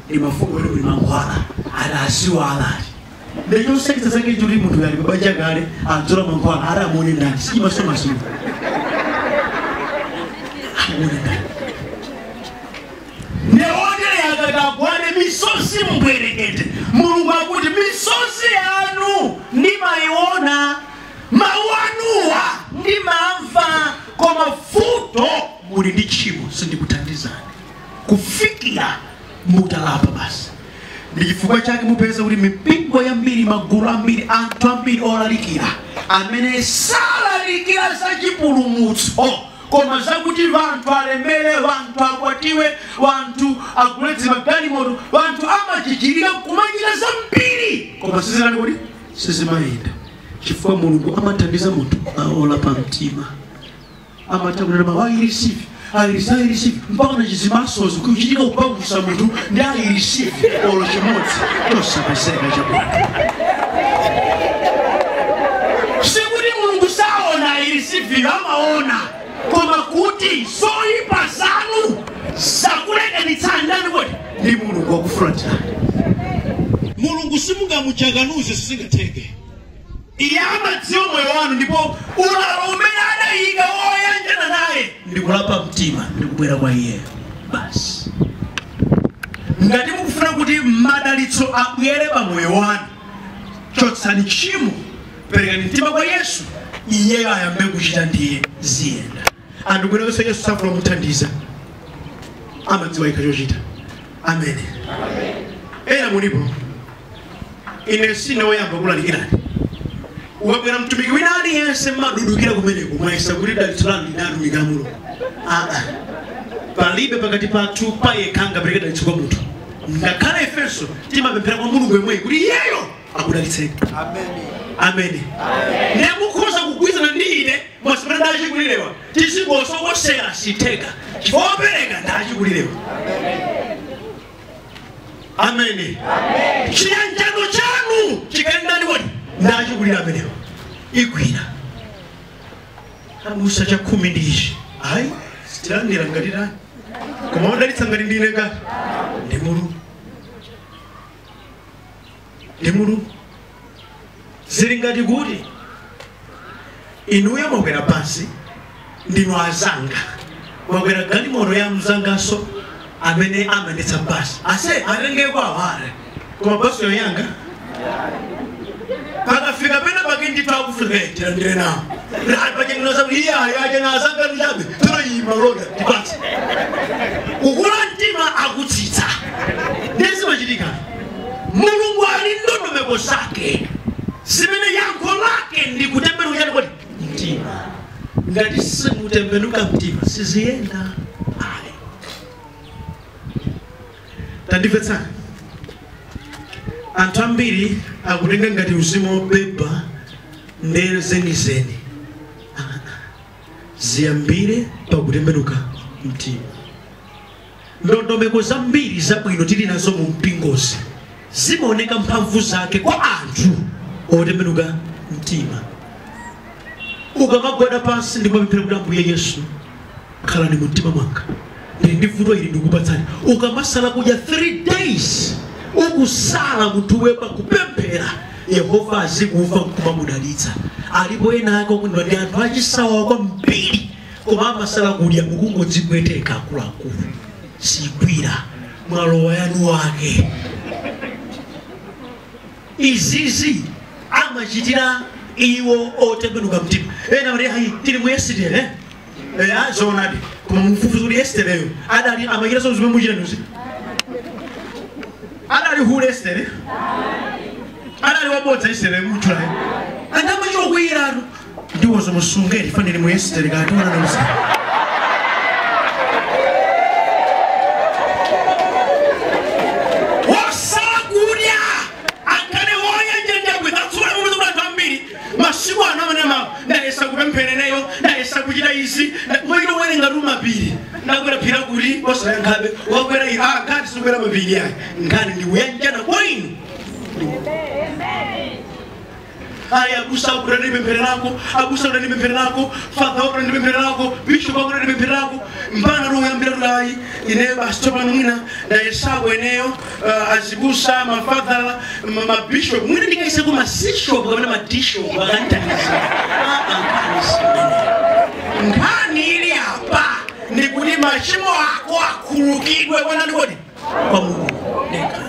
ndi mafuko wena kuli mankhwala adasiwa alali ndeyo sekita zake juli munthu ali babanja kale adzola mankhwala aramone ndani simaso amone ndani akagwane misozi mbwerekete Mulungu akuti misozi yanu ndimaiona mawanuwa ndimamva koma futo muli ndi tchimo sindikuthandizani kufikira mutalapa basi ndi chifukwa chake mupeza kuti mipingo yambiri magulu ambiri anthu ambiri olalikira amene salalikira za chipulumutso koma zakuti vanthu alemere vanthu akwatiwe vanthu aguletse magalimoto vanthu amachichirika kumachita zambiri koma sizilani kuti sizimayenda chifukwa Mulungu amathandiza munthu olapa mtima amathakunena I receive mpaka na chizimasozi kuchitika kupangusa munthu ndi I receive olo chimodzi tosapeseka chabwino sikuti Mulungu saona I receive amaona koma kuti soipa zanu zakulekeni ndani kuti ndi Mulungu wakufulatani Mulungu simungamuchaganuze sisingateke iye amadziwa moyo wanu ndipo ulalo umene adayika woyanjana naye ndikulapa mtima ndikubwera kwa iye basi ngati mukufuna kuti madalitso abwere pa moyo wanu chotsani tchimo perekani mtima kwa Yesu iye ayambe kuchita ndiye ziyenda andibwera kose Yesu safuna muthandiza amadziwa ikachochita amen ena mulipo ine sine woyamba kulalikirani ukabwera mtumiki wina aliyense madudukira kumeneko mwaisa kuti dalitso lanu ndinatumika Mulungu palibe pakati pathu payekanga perekeda litsikwa munthu ngakhala ifenso timapemphera kwa mulungu yemweyo kuti iyeyo akudalitseni. Amen. Nemukhoza kugwizana ndi ine mwasimana ndachikulirewa tisingosokosera siteka chifopereka ndachikulirewa. Amen. Chiyanjano chanu chikaendani wodi ndachikulira amenewa igwira abusa cha 10 ndishi ayi sitilandira ngatirani koma udalitsa ngati ndine ngati ndimulu zili ngati kuti inuyo mwakwera pansi ndinu azanga mwakwera galimoto ya mzangaso amene amanditsa basi ase atenge kwa aware koma basi yoyanga pakafika pena pakinditwa kufuleta ndire nawo pachenginoza iya azanga lujabe toyima roda tipatse kukula mtima akutsitsa ndesimachitika mulungu ali ndondomeko zake zimene yankho lake ndi kutembenuka kwati mtima ngati simutembenuka mtima siziyenda ayi. Tandimvetsani anthu ambiri akutenga ngati uzimu wobeba ndere zenizeni ziyambire pakutembenuka mtima. Ndondomeko zambiri zabwino tili nazo mu mpingozi zimaoneka mphamvu zake kwa anthu otembenuka mtima. Ukamagwada pansi ndipo pemphera kuti Ambuye Yesu khalani mu mtima mwanga ndi vuto ili ndikupatsani. Ukamasala kudya 3 days ukusala munthu wepa kupemphera Yehova azikuva kumamudalitsa. Alipo ena ako ndi anthu achisawa kwambiri koma amasala kudya mukungodzipweteka akuluakulu sigwira mwalowa yanu wake. Izizi amachitira iwo otembenuka mtima. Ena wale hayi tili muyesitire zonadi koma mfufuzi kuti esitereyo adali amakira so zimwe muchira nuzi adali hule esitere adali wabodza esitere mutulayo andamachiro kwiratu ndiwozo musungeri fanire muyesitere kati wana nuzi masiku anamanama ndayesa kupemphereneyo ndayesa kuchita izi mwino werenga mapiri ndakwera phira kuti osayankhabe wakwera ngati sikwera mapiri ayi ngati ndikuyanjana kwinu. Aya abusa kurani pemphererako abusa kurani pemphererako father kurani pemphererako bishop kurani pemphererako mpana roho yambira tulai ine bastopa numina ndayesako eneyo azibusa mafadhala mabishop mwina ndikaisa kuma bishop kama madishop akantaniza ngani ili hapa ndi kuti machimo ako akhululukidwe kwana ndikodi kwa Mulungu ndekha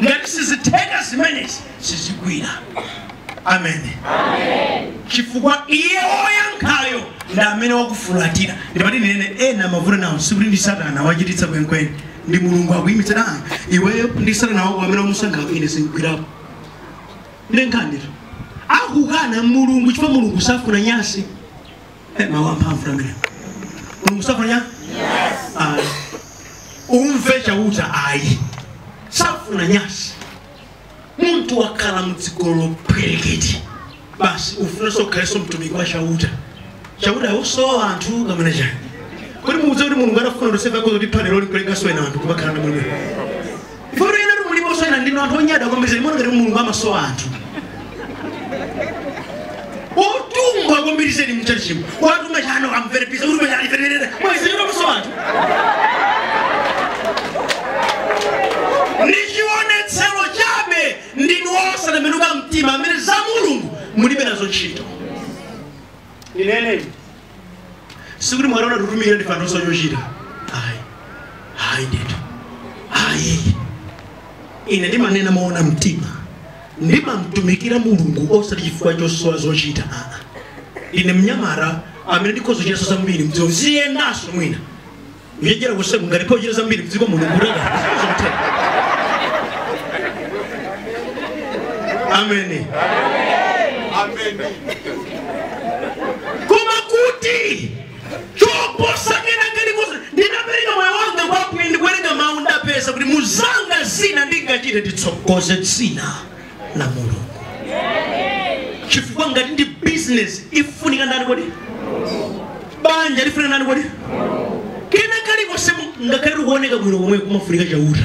ngati siziteka zimenezi sizigwira. Amen. Chifukwa iye oyankhayo ndi amene wakufulatira ndipati nene ena mavuto nawo sikuti ndi Satana wachititsa kwenkweni ndi Mulungu akuyimitsa iweyo ndi Satana wako amene wamusankhawo ine singwirapo ndenkhandiro akukana Mulungu chifukwa Mulungu safuna nyasi mawu amphamvu amene Mulungu safuna nyasi umve chauta ayi safuna nyasi muntu wakhala mdzikolo pwereketi basi ufuna sokaleso mtumiki wa chauta usowa anthu kamene chani kuti muudze kuti Mulungu anafuna losefa kuti panelo likulenga soena anthu kumakhala na Mulungu iforo ina kuti mulipo soena ndino anthu onyada kwambiri limona ngati Mulungu amasowa anthu otungwa kwambiri zedi mchalichimo watu machano amvere pisa kuti machani ferere mwezi yoro amasowa anthu nichionetsero chabe ndinu osatembenuka mtima amene za Mulungu mulibe nazo ntchito. Ndinene sikuti mwaraona tutumira ndifano sochochita ayi ndeto ayi ine ndimanena maona mtima ndimamtumikira Mulungu osati chifukwa chosowa zochita ine mnyamara amene ndikhozochita so zambiri mdziwo ziyendaso mwina uyejera kusegu ngalipo chita zambiri mdziko Mulungu rega. Amen. Kuma kuti koposa kena kalikosa ndinapereka moyo wanga kwa kuindi kwerenga maunda pesa kuti muzanga zina ndingachite titsokoze dzina la Mulungu. Chifukwa ngati ndi business ifunika ndani kodi? Banja lifunika ndani kodi? Kena kalikose ngakhale kuoneka bwino komwe kumafunika chauta.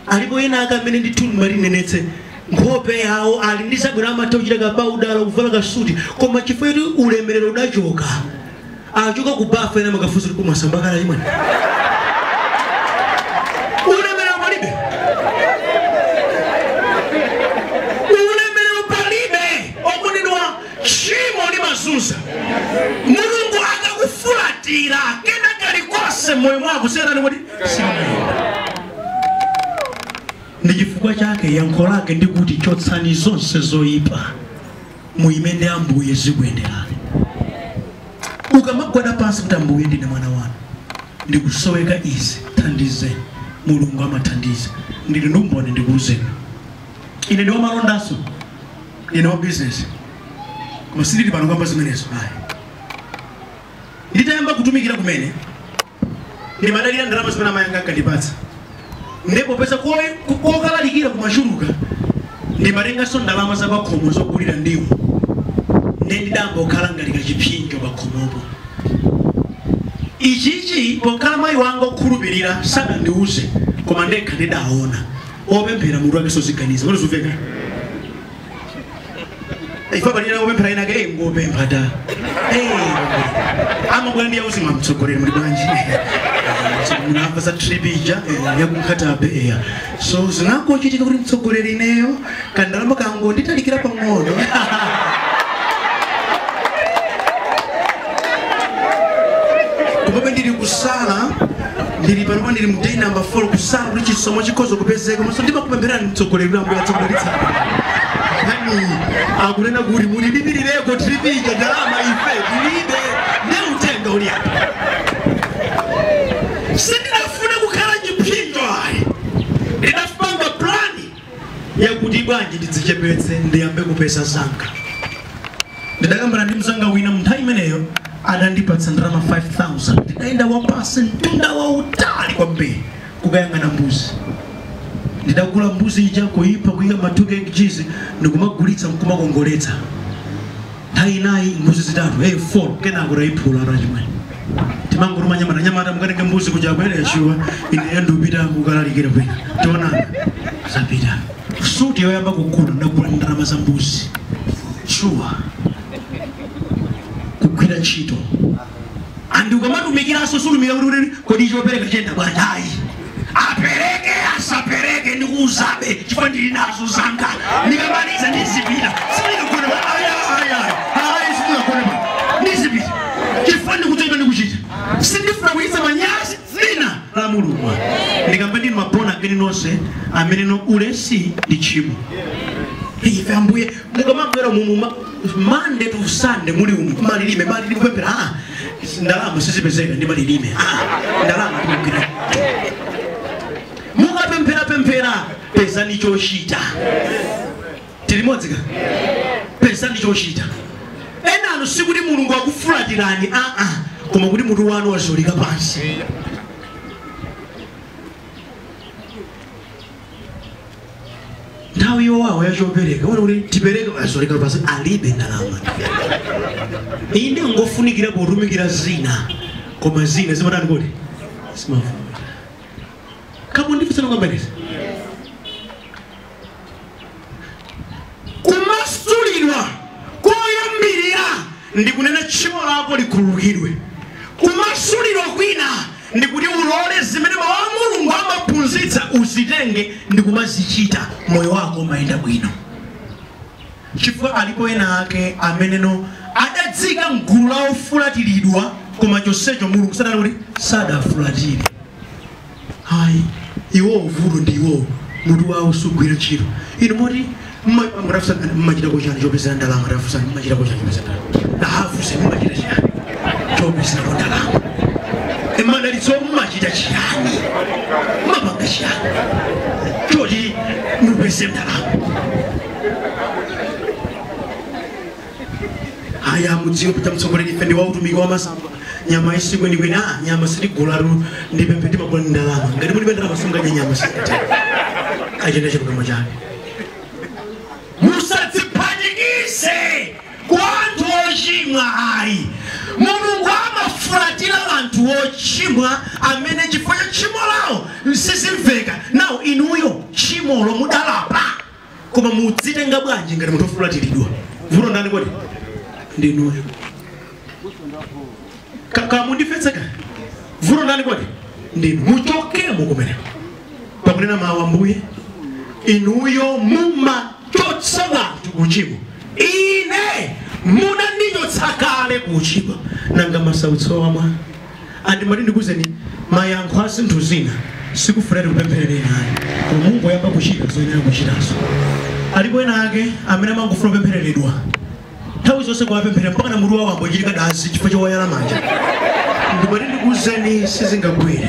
Alipo ena akamene ndithu mali nenetse nkhope yawo ali ndi sabwino amatochita kabauda kuvala kasuti koma chifukwa kuti ulemerero udachoka achoka kubafa ena makafuso kuti kumasambakala imwe ulemerero palibe okunenwa chimo ndi mazunza Mulungu akakufulatira kena kalikose moyo mwako serani kuti ndi chifukwa chake yankho lake ndi kuti chotsani zonse zoyipa muimende Ambuye zikuyenderani. Ukamagwada pansi kuti Ambuye ndine mwana wanu ndikusoweka izi thandizeni, Mulungu amathandiza. Ndili ndumbone ndikuuzeni ine ndiwo malondaso ine wa business koma sindili pano kwamba zimenezo ayi nditayamba kutumikira kumene ndimadalira ndalama zimene amayanga akandipatsa ndipo pesa kokalalikira kumachuluka ndimatenganso ndalama za pakhomo zogulira ndiwo ndidamba okhala ngati kachipinjo pakhomopo. Ichichi pokhala mayi wanga okhulupirira sakandiuze koma ndekha ndidaona opemphera munthu wake soziganiza kuti zuveka ifa balira opemphera ina ke ngopempha ta amabwera ndi yauzi mamtsogolera muri bwanji munamba za tribija yakumkhatabe eya so zinako chitika kuti mtsogolera ineyo kandalama kango nditalikira pang'ono kubabe ndiri kusala ndiri pano ndiri mu day number 4 kusala kuti chisomo chikozo kupezeka maso ndimakupemphera mtsogolera ambuya tsogoleritsa hani akunena kuti muri bibirireko tribija ndalama ife ndilibe neutenga uli apa sindinafuna kukhala chipinjo ayi ndinafanga plani yakuti bwanji ndidzichepetse ndiyambe kupesa zanga. Ndidakambira ndi mzanga wina mnthawi imeneyo adandipatsa ndalama 5,000 ndidaenda wapasi mtunda wautali kwambiri kukayang'ana mbuzi. Ndidagula mbuzi ija kuipa kuyika matuke chizi ndikumagulitsa nkumakongoletsa nthawi inayi mbuzi zitatu 4 kenako rayiphula rachimwene timanguru manyamata mukatenga mbuzi kuja kwene yashuwa ine yandupita kukalalikira kwena tionana zapita suti yoyamba kukula ndagula ndalama za mbuzi shuwa kugwira ntchito andi ukamatumikiranso sulumira kuti kodi chopereka chenda bwanji ayi apereke asapereke ndikuuzabe chifukwa ndili nazo zanga ndikamaliza ndizipita sindikukona ndizipita chifukwa ndikuchita ndikuchita sindifuna kuisa manyazi zina la Mulungu ndikamba ndili mapona akeni nonse ameneno ulesi ndi chimo ife Ambuye mukamabwera mumu Monday to Sunday muli umu malilime mali kupempera ndalama sizipezeka ndi malilime ndalama tikugwira pempera pesa ni choshita tilimodzika pesa ni choshita enano sikuti Mulungu akufulatirani koma kuti mutu wanu wazolika pansi. Nthawi yowawa yachopereka wona kuti tipereke wazolika pansi alibe ndalama inde ngofunikira potumikira zina koma zina zimatani kuti simafu kama ndifisana kwambaliza kumasulirwa koyambirira ndikunena tchimo lako likhululukidwe. Kumasulirwa kwina ndikuti ulole zimene mawu a Mulungu amaphunzitsa uzitenge ndikumazichita moyo wako mayenda bwino. Chifukwa alipo ena ake ameneno adadzika mgulu la ofulatiridwa koma chonsecho Mulungu sadali kuti sadafulatire hayi iwo vulo ndiwo mutu wawo sugwira ntchito ino moti mmachita kochani chopezera ndalama tafusani mmachita kochani chopezera ndahafuse mmachita chiyani chopezera ndalama emadalitso mmachita chiyani mmapanga chiyani choti mupeze ndalama haya mudziwo pita mtsogolera ife ndi wautumiki wa masamba nyama isiku ndi kwina nyama sili gularu ndi pempeti makula ndalama ngati muli bendera masunga nyama sili ajenda chakoma chake musadziphatikise kwantu ochimwa ayi mulungu amafulatira anthu ochimwa amene chifukwa cha tchimo lawo sizimveka nawo inuyo tchimolo mudalapa koma mudzitenga bwanji ngati munthu ofulatiridwa vuto ndani kodi ndi inuyo kamundifetseka vuto ndani kodi ndi muchokemo kumeneko pakunena mawu Ambuye inuyo mumachotsa anthu kuchimo ine munandichotsa kale kuchimo nanga masautso wamwa andimati ndikuzeni mayankho a zinthu zina sikufuna kupempherera naye Mulungu yamba kuchita zoyenera kuchitazo alipo ena ake amene amangofuna kupemphereredwa nthawi zonse kuwapempherera mpaka na mutu wawo ambochitika dazi chifukwa chowayala manja ndimati ndikuzeni sizingagwire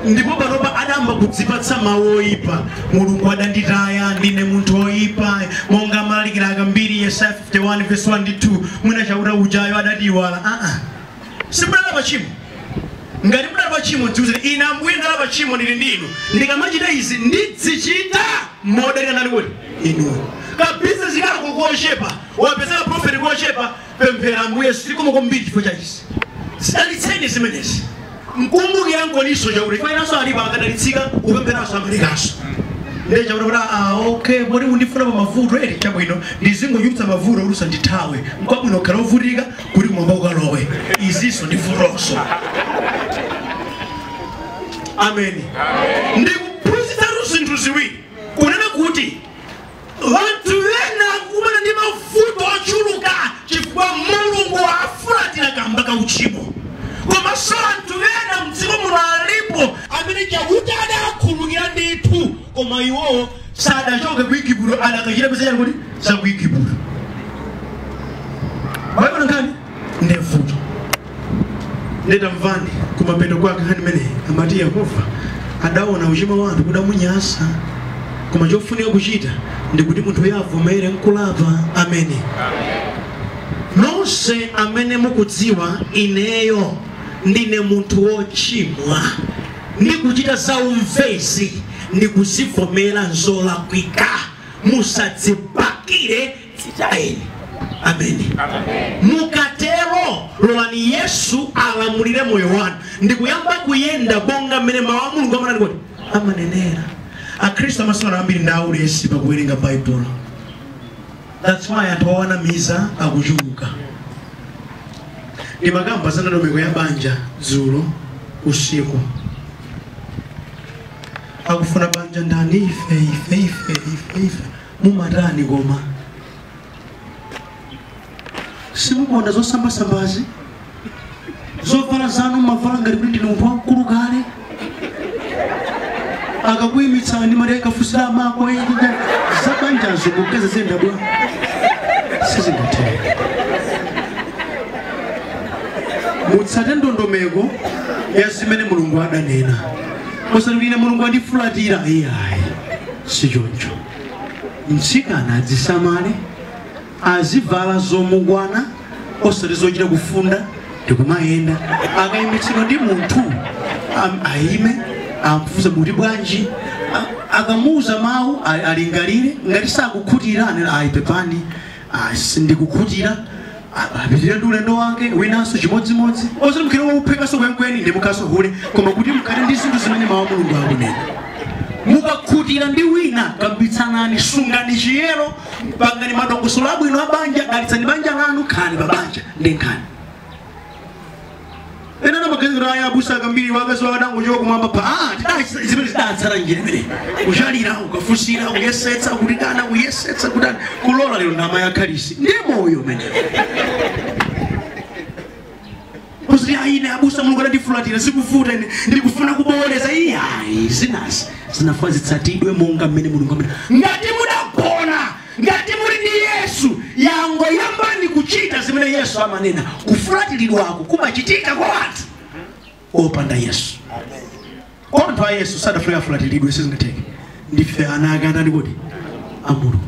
ndipo panopa adamba kudzipatsa mawu oyipa mulungu adanditaya ndine munthu oyipa monga malalikira Kambiri Yesaya 51 verse 1 ndi 2 mwina chauta ujayo adatiwala simudala pachimo ngati mudala pachimo tiuze ine Ambuye ndala pachimo ndili ndinu ndikamachita izi ndidzichita modalira nani kuti inu kabizinesi kako kuochepa wapezeka profeti kuochepa pemphera Ambuye silikoma kwambiri chifukwa cha izi sidalitseni zimenezi mkumbuki yangu niso ya uri fayina so alipa akadalitsika upemphera so amalikaso ndeja urabara okay bodi undifuna pa mavuto eri chabwino ndizingo yutsa mavuto urusa ndithawe mkwabwino khala ovutika kuli kumwamba ukalowe iziso ndivuroso amen ndikuphunzitsa zinthu ziwiri kunena kuti wanthu ena kumana ndi mavuto ochuluka chifukwa mulungu afulatira kamba ka uchimo koma so anthu ena mdziko muno alipo amene chauta adakhululukira ndithu koma iwowo sadachoke ku Igupto adakachita pesa chani kuti za ku Igupto bayona nkani ndevuto ndamvani kumapeto kwake hani mene amati Yehova adaona uchimo wa anthu kudamunyasa koma chofunika kuchita ndikuti munthu yavomere nkulapa amene nonse amene mukudziwa ineyo ndine munthu wochimwa ndikuchita za umvezi ndikuzivomera nzolakwika musadzipakire zitaeni ameni mukatero lolani Yesu alamulire moyo wanu ndikuyamba kuyenda bonga mmene mawu a Mulungu amanena kuti amanenera akhristu amasana ambiri ndauli yesi pakuwerenga Bible. That's why anthu owanamiza akuchuluka ndimagamba za ndondomeko ya banja dzulo usiku akufuna banja ndani ife mumatani koma simukonda zosambasambazi zovala zanu mavala ngati kuti ndine munthu wamkulu kale akakuyimitsani mali akafusira amako zabanjazo kugeza zenda bwa sizingathe mutsate ndondomeko ya zimene Mulungu adanena osalukire Mulungu andifulatira ayi sichoncho mtsikana adzisamale azivala zomugwana osati zochita kufunda ndikumayenda akayimitsidwa ndi munthu ayime amfuza muti bwanji akamuuza mawu alingalire ngati sakukhutira ayi pepani sindikukhutira apitira ndi ulendo wake winanso chimodzimodzi osati mkhale wauphekaso kwenikweni ndi mukaso hule koma kuti mkhale ndi zinthu zimene mawu a Mulungu akunena mukakhutira ndi wina kambitsanani sungani chiyero pangani madongosolo abwino abanja dalitsani banja lanu khani babanja ndi nkhani ena na magazira ya abusa Kambiri wakazi wakadango choko kumwamba pa zimene zidatsala njira imene kuchalira ukafusira kuyesetsa kulidana kuyesetsa kudana kulola lero ndama ya khalisi ndi moyo umene kusiri ayine abusa Mulungu anandifulatira sikufuta ine ndikufuna kuboleza iyayi zinasi zinafuna zitsatidwe monga mmene Mulungu amene ngati mudagona ngati muli ndi Yesu yango yambani kuchita zimene Yesu amanena kufulatiridwako kumachitika kwa wanthu opanda Yesu kwa anthu a Yesu sadafuna afulatiridwe sizingateke ndife ana ake andani kodi a Mulungu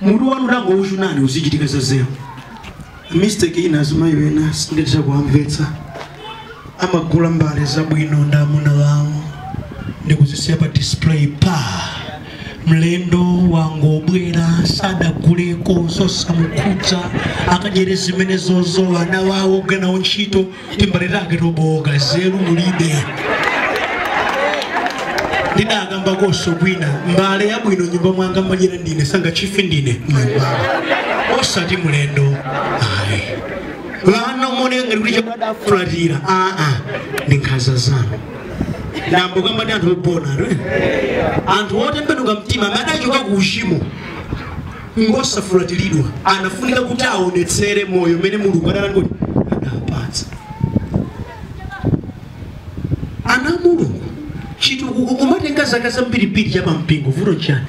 Mundu wanu dango ushunani usichitika zazeo. Mistake inazuma iwena sindetsa kuamvetsa. Amagula mbale za bwino ndamuna wawo ndikuzisiya pa display pa mlendo wangu obwera sadaguleko zosamukudza akajere zimene zozo wana wawo gana ntchito timbale lake toboka zelu mulibe ndidagamba koso bwina mbale ya bwino nyumba mwanga manyira ndine sanga chifi ndine osati mlendo ayi vana umone ngari kuti chakadafulatira ndinkaza zanu nambo kamba ndi anthu obona anthu otembenuka mtima amene achoka ku uchimo ngosafulatiridwa anafunika kuti aonetsere moyo umene mulungu adalangoti adapatsa ana mulungu chitukuko kumatenga zaka zambirimbiri chapampingo vuto chani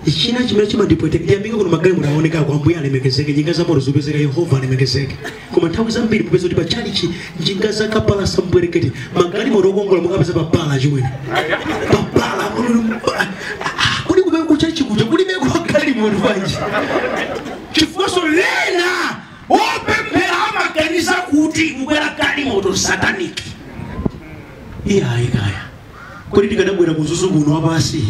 ichina chimene chimandipweteka ndiyambike kuno magali munaoneka kwa Ambuye alemekezeke njinga za moto zopezeka Yehova alemekezeke koma nthawi zambiri kupeza kuti pachalichi njinga za kapala sambwereketi magali moto okongola mukapeza papala chimwene papala kuli kumene kuchalichi kuja kulimeko magali moto panji chifukwaso lena opemphera amaganiza kuti mukwera gali moto sataniki iyayi kaya kodi tikadabwera kuzuzu kuno wapasi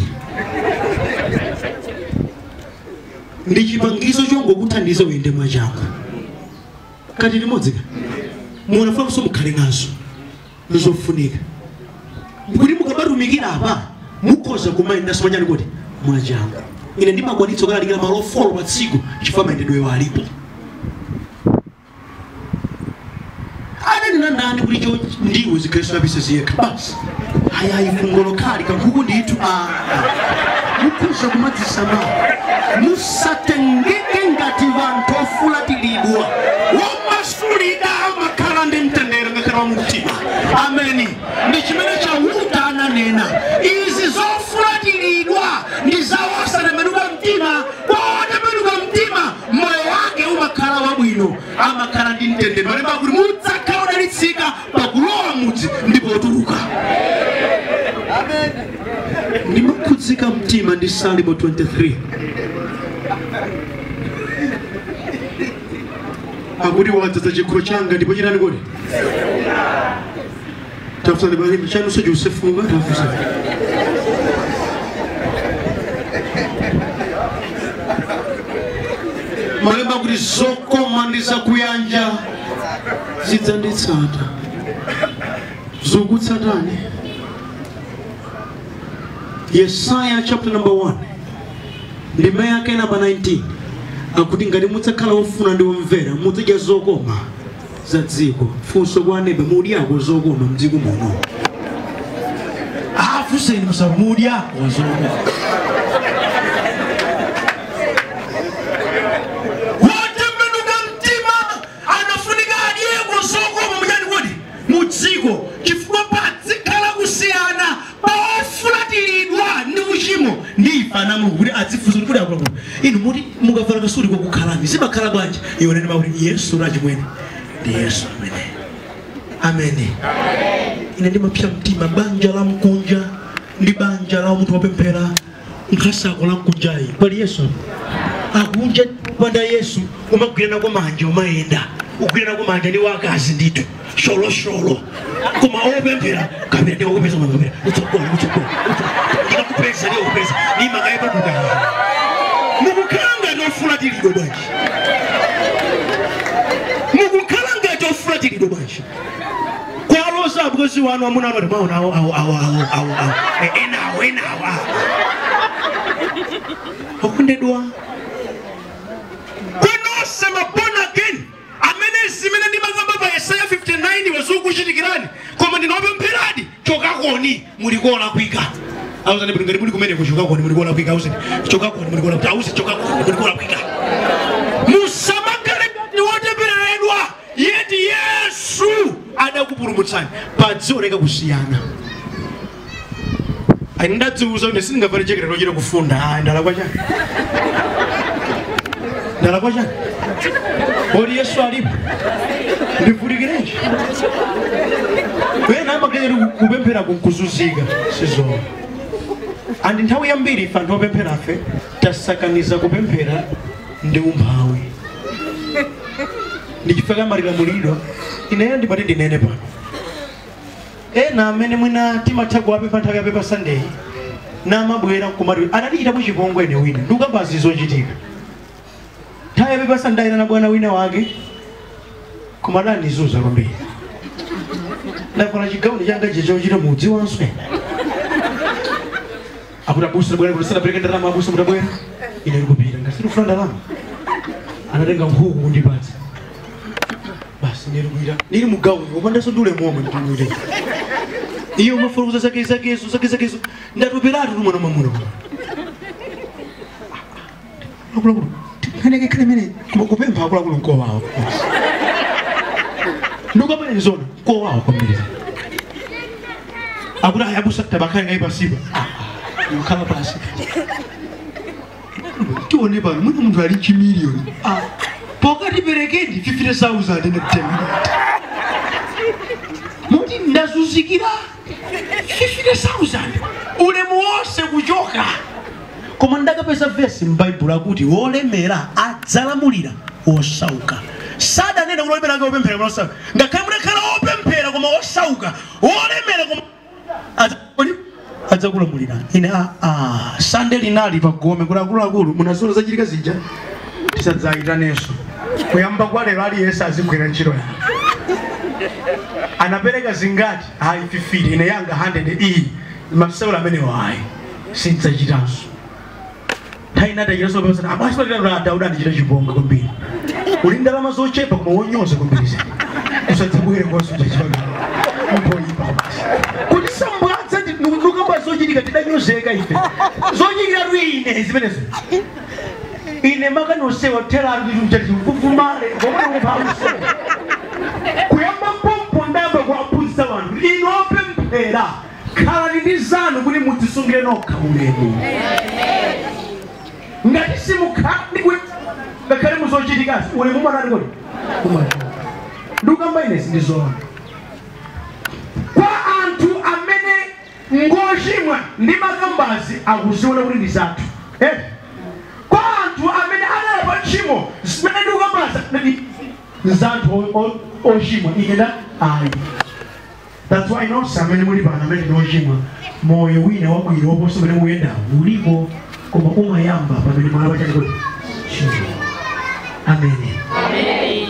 ndichipangizo chongokuthandiza uyende mwachangu kati limodzika munafuna kuso mukhale nazo zofunika kuti mukabatumikira apa mukhoza kumayenda simanyani kuti mwachangu ine ndimakwanitsa kalalikira malo ofolo pa tsiku chifukwa mayendedwewo alipo ananena nani kuti ndiwe zikhristu abisezi yekha basi ayayi kungolokali kankhuku ndithu mukhoza kumadzisamala musatengeke ngati vanthu ofulatiridwa womasulidwa amakhala ndi mtendere ngakhale wa mumtima ameni ndi chimene chauta ananena izi zofulatiridwa ndi zawosatembenuka mtima wotembenuka mtima moyo wake umakhala wabwino amakhala ndi mtendere malemba kuti mudzakhala odalitsika pakulowa mudzi ndipo otuluka ndimakhudzika mtima ndi Salimo 23 akuti wadzaza chikho changa ndipo chitani kodi tafusani bali chanu so Josefu nga tafusani malemba kuti zokoma ndi zakuyanja zidzanditsata zokutsatani Yesaya chapter number 1 ndime yake namba 19 akuti ngati mudzakhala ofuna ndi omvera mudzadya zokoma za dziko funso kwa nebe mudi yako zokoma mdziko muno afuseni musa mudi yako zokoma wotembenuka mtima anafunika adyeko zokoma mujani kodi mudziko chifukwa padzikhala kusiyana paofulatiridwa ndi uchimo ndifa na Mulungu kuti adzifunsa kuti akula inu muti mukavala kasuli kokukhalani zimakhala bwanji ione ndi makuti Yesu rachimwene ndi Yesu amene amene ine ndimapsa mtima banja la mkunja ndi banja la munthu wopemphera nkhasako la mkunjayi pali Yesu akunja panda Yesu umagwirana kwa manja umayenda ukugwirana kwa manja ndi wakazi ndithu sholo koma opemphera kapena ndi okupeza mangapera utsogolo ndikakupeza ndi okupeza ni magaye paduka mukukhala ngati ofulatiridwa bwanji mukukhala ngati ofulatiridwa bwanji kwaloza abwenzi wanu amuna amati maona awo enawo okundedwa kwenose mabona again amene zimene ndimazamba pa Yesaya 59 wazokuchitikirani koma ndinopempheradi chokakoni mulikola kwika auza ndipo ngati muli kumene kuchokakoni mulikola kwika auza chokakoni mulikola kwika auza chokakoni mulikola kwika musamakale ngati wotembereredwa yeti Yesu adakupulumutsani padzioleka kusiyana aindadziuza kuti sindingavale chekera lochera kufunda ndalakwa chani ndalakwa chani odi Yesu alipo ndivulikirenji wena amagere kupemphera kukuzunzika sizo andi nthawi yambiri ife anthu opemphera afe tasakaniza kupemphera ndi umphawi. Ndichifika marilamuliro ineyo ndipati ndinene pano. Ena amene mwina timatha kuwapempha nthawi yapepa Sunday namabwera kumati adatichitapo chipongwe ene wina ndikukamba zochitika. Nthawi yapepa Sunday na bwana wina wake kumadani zuza kwambiri. Ndakona chigauni changa chochita mudzi wanswe. Akuti abusa bwana kulisana pereka ndalama abusa mutabwera. Ine ndikupita ngasiri kufuna ndalama. Anatenga nkhuku kundipatsa. Basi nili mugauni upanda sondule momwe ndimwire. Iyo mafuruza zakezo ndatopelatu mwana mamuna. Akula kaneke kalemene kupempha akula nko wawo. Ndukapane nzona nko wawo kwambiri. Akula yabusa tabakali ngaipa siba. Ukhala pasi. Tione bana mwana muntu ali chimilioni. Pokati perekedi 50,000 ndetema. Muti ndazuzikira 50,000 ulemu wose kuchoka. Koma ndakapeza verse m'Bible akuti wolemera adzalamulira osauka. Sada nena kulolemera ngopemphera osauka. Ngakhale munakhala opemphera koma osauka, wolemera koma adzakulamulira. Ine Sunday linali pagome kulakulu munazola zachitika zija. Tisadzaitaneso. Kuyamba kwa lero aliyense azigwira ntchito yake. Anapereka zingati haififiri ine yanga 100 masaula amene wayi sinzachitanso. Tainata chilaso pesa abashi patira Dauda ndichita chibonga kwambiri. Uli ndalama zochepa koma wonyoza kwambiri zene. Usadzabwere kwaso chachibanga. Mpoyipa basi. Kuti sambwadza ndikamba zochitika tidanyozeka ife. Zochitika rwine zimenezo. Ine makanosewa tera ndikuchati kuvumale ngomwe pamso. Kuyamba pompo ndamba kuwaphunzitsa vanhu inopemphera khala ndizanu kuti mudzisungire nokha ulemu. Ngati simukhandi kuti ngakhale muzochitikasi ulemu mwanani kodi ndikamba ine sindizoona. Kwa anthu amene ngochimwa ndi makambazi akuziona kuti ndi zathu. Kwa anthu amene analapa tchimo zimene ndikukambaza zathu oshimwa ikenda ayi. That's why not samene muli bana amene oshimwa moyo wina wabwino woposa amene muyenda ulipo koma umayamba pamene mwana pachani kodi chimo. Amen. Amen.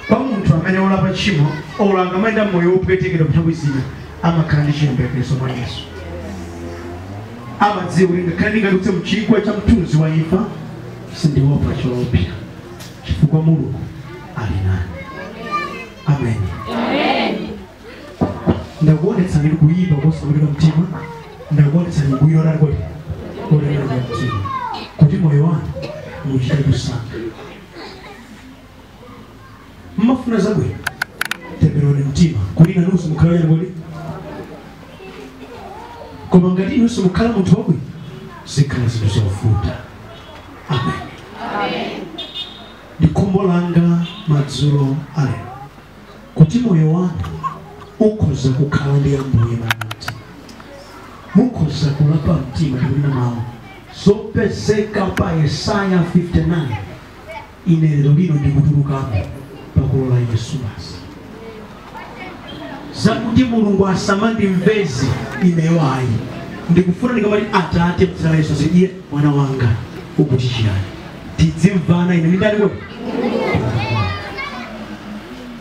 Pa munthu amene olapa tchimo olanga mayenda moyo wopetekera kuthabwizira amakhala ndi chiyembekezo mwa Yesu. Amadziwa kuti ngakhale ndingadutse mchigwa cha mthunzi wa imfa sindiopa choopsa chifukwa Mulungu ali nani. Amen. Amen. Ndakuonetsa ndi kuyipa kosakulira mtima. Ndakuonetsa ndi kuyora kodi kolera mtima. Kuti moyo wanu muchite kusankha. Mmafuna zabwino temberani mtima kuti nanuso mukhala kodi. Koma ngati nuso mukhala munthu wabwino zikhala zinthu zofuta. Amen. Amen. Ndikhumbo langa madzulo ale kuti moyo wanu ukhoza kukhala ndi Ambuye mumtima. Mukhoza kulapa mtima ndi mawu zopezeka pa Yesaya 59. Ine lero lino ndikutulukapo pakulola Yesu basi. Zakuti Mulungu asamandimvezi ineyo ayi. Ndikufuna ndikamati Atate mdzina la Yesu iye mwana wanga ukuti chiyani. Tidzimvana ine ndali kodi.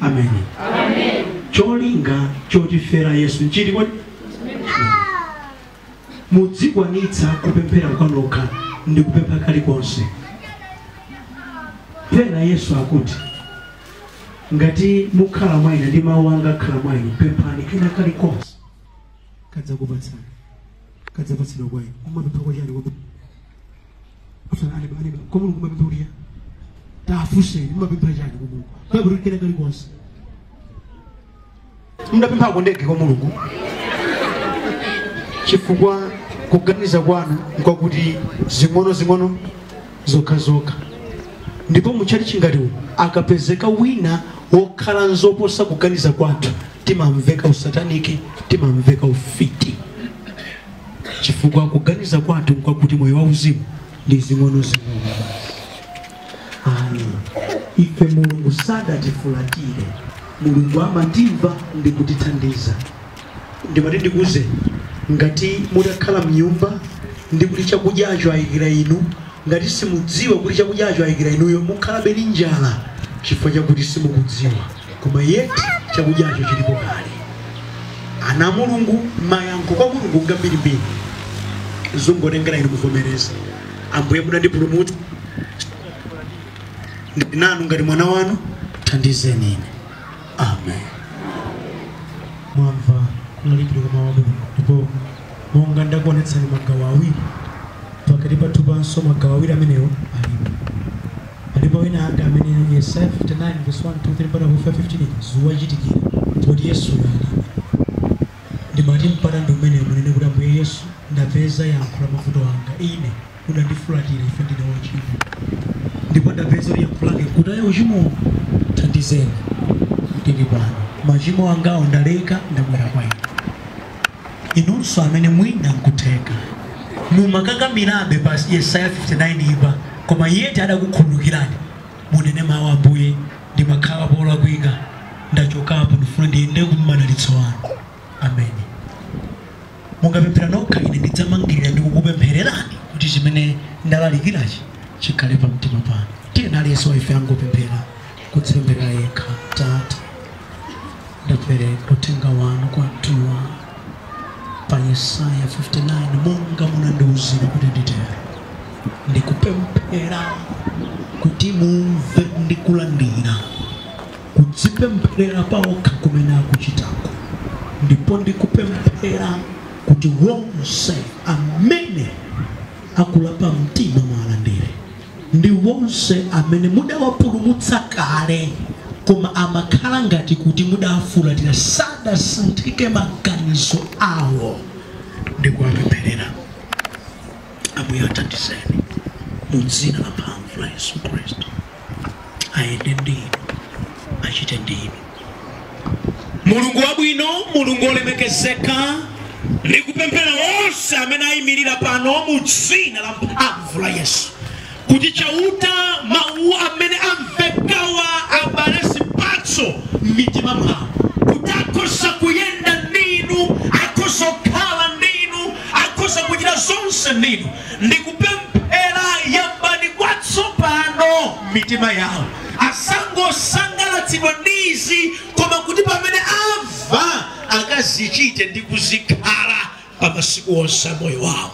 Amen. Amen. Cholinga chotifera Yesu nchiti kodi. Mudzikwanitsa kupemphera kwanokha ndi kupempha kalikonse. Pena Yesu akuti ngati mukhala mwa ine ndi mawu anga akhala mwa inu pemphani kena kalikonse kadzakupatsani. Kadzapatsidwa kwa inu. Mumapempha kwa chani kwa kwa Mulungu mapempha tafuseni mumapempha chani kwa Mulungu. Baibulo kena kalikonse. Mundapempha kondeke kwa Mulungu. Chifukwa kuganiza kwanu nkokuti zing'ono zokha. Ndipo muchali chingati akapezeka wina wokhala nzoposa kuganiza kwathu timamveka usataniki, timamveka ufiti. chifukwa kuganiza kwathu kwakuti moyo wauzimu ndi zing'ono zing'ono. Ife Mulungu sadatifulatire, Mulungu amatimva ndi kutithandiza. Ndimati ndikuze ngati mutakhala mnyumba ndi kuti chakudyacho ayikira inu, ngati simudziwa kuti chakudyacho ayikira inuyo mukhalabe ndi njala chifukwa chakuti simukudziwa, koma yeti chakudyacho chilipo kale. Ana Mulungu mayankho kwa Mulungu ngambirimbiri zongotengera inu kuvomereza. Ambuye munandipulumutsa, ndinanu ngati mwana wanu, thandizeni ine. Amen. Mwamva kunalipira kwa mawu ndipo monga ndakuonetsani magawo awiri, pakati pathu panso magawo awiri amenewo alipo wina ake amene Yesaya 59 verse 1 2 3 mpaka 15 zuwa chitikira poti Yesu ali ndimati mpata ndi umene munene kuti Ambuye Yesu ndapeza yankho la mavuto anga, ine unandifulatira ife ndine wochimwa, ndipo ndapeza yankho lake kuti ayo uchimo thandizeni ndili pano, machimo angawo ndaleka ndabwera kwa inu. Inunso amene mwina nkutheka mumakakambirabe pa Yesaya 59 ipa, koma yeti adakukhululukirani munene mawu Ambuye ndimakhala polakwika, ndachokapo ndifuna ndiyende kumadalitso anu. Amen. Mungapemphera nokha, ine ndidzamangirira ndi kukupemphererani kuti chimene ndalalikirachi chikhale pa mtima panu. Tiyeni aliyense wa ife angopemphera kudzilembera yekha. Tate, ndapereka uthenga wanu kwathuwa pa Yesaya 59 monga munandiwuzira kuti nditero. Ndikupemphera kuti mumve ndikulandira kudzipempherera pawokha kumene akuchitako, ndipo ndikupemphera kuti wonse amene akulapa mtima mwalandire, ndi wonse amene mudawapulumutsa kale koma amakhala ngati kuti mudafulatira sadasinthike maganizo awo, ndikuwapempherera. Ambuye athandizeni mu dzina la mphamvu la Yesu Kristu. Ayende ndinu, achite ndinu. Mulungu wabwino, Mulungu olemekezeka, ndikupemphera wonse amene ayimirira pano mu dzina la mphamvu la Yesu kuti chauta mawu amene amvekawa abale zipatso m'mitima mwawo, kuti akhoza kuyenda ndinu, akhoza kukhala ndinu, akhoza kuchita zonse ndinu. Ndikupemphera yambani kwatsopano mitima yawo, asangosangalatsidwa ndizi, koma kuti pamene amva akazichite ndi kuzikhala pa masiku onse a moyo wawo.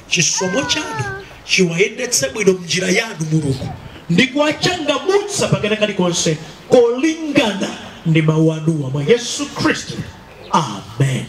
Chisomo chanu chiwayendetse bwino mnjira yanu Mulungu, ndikuwachangamutsa pakena kalikonse kolingana ndi mawu anuwa mwa Yesu Kristu. Amen.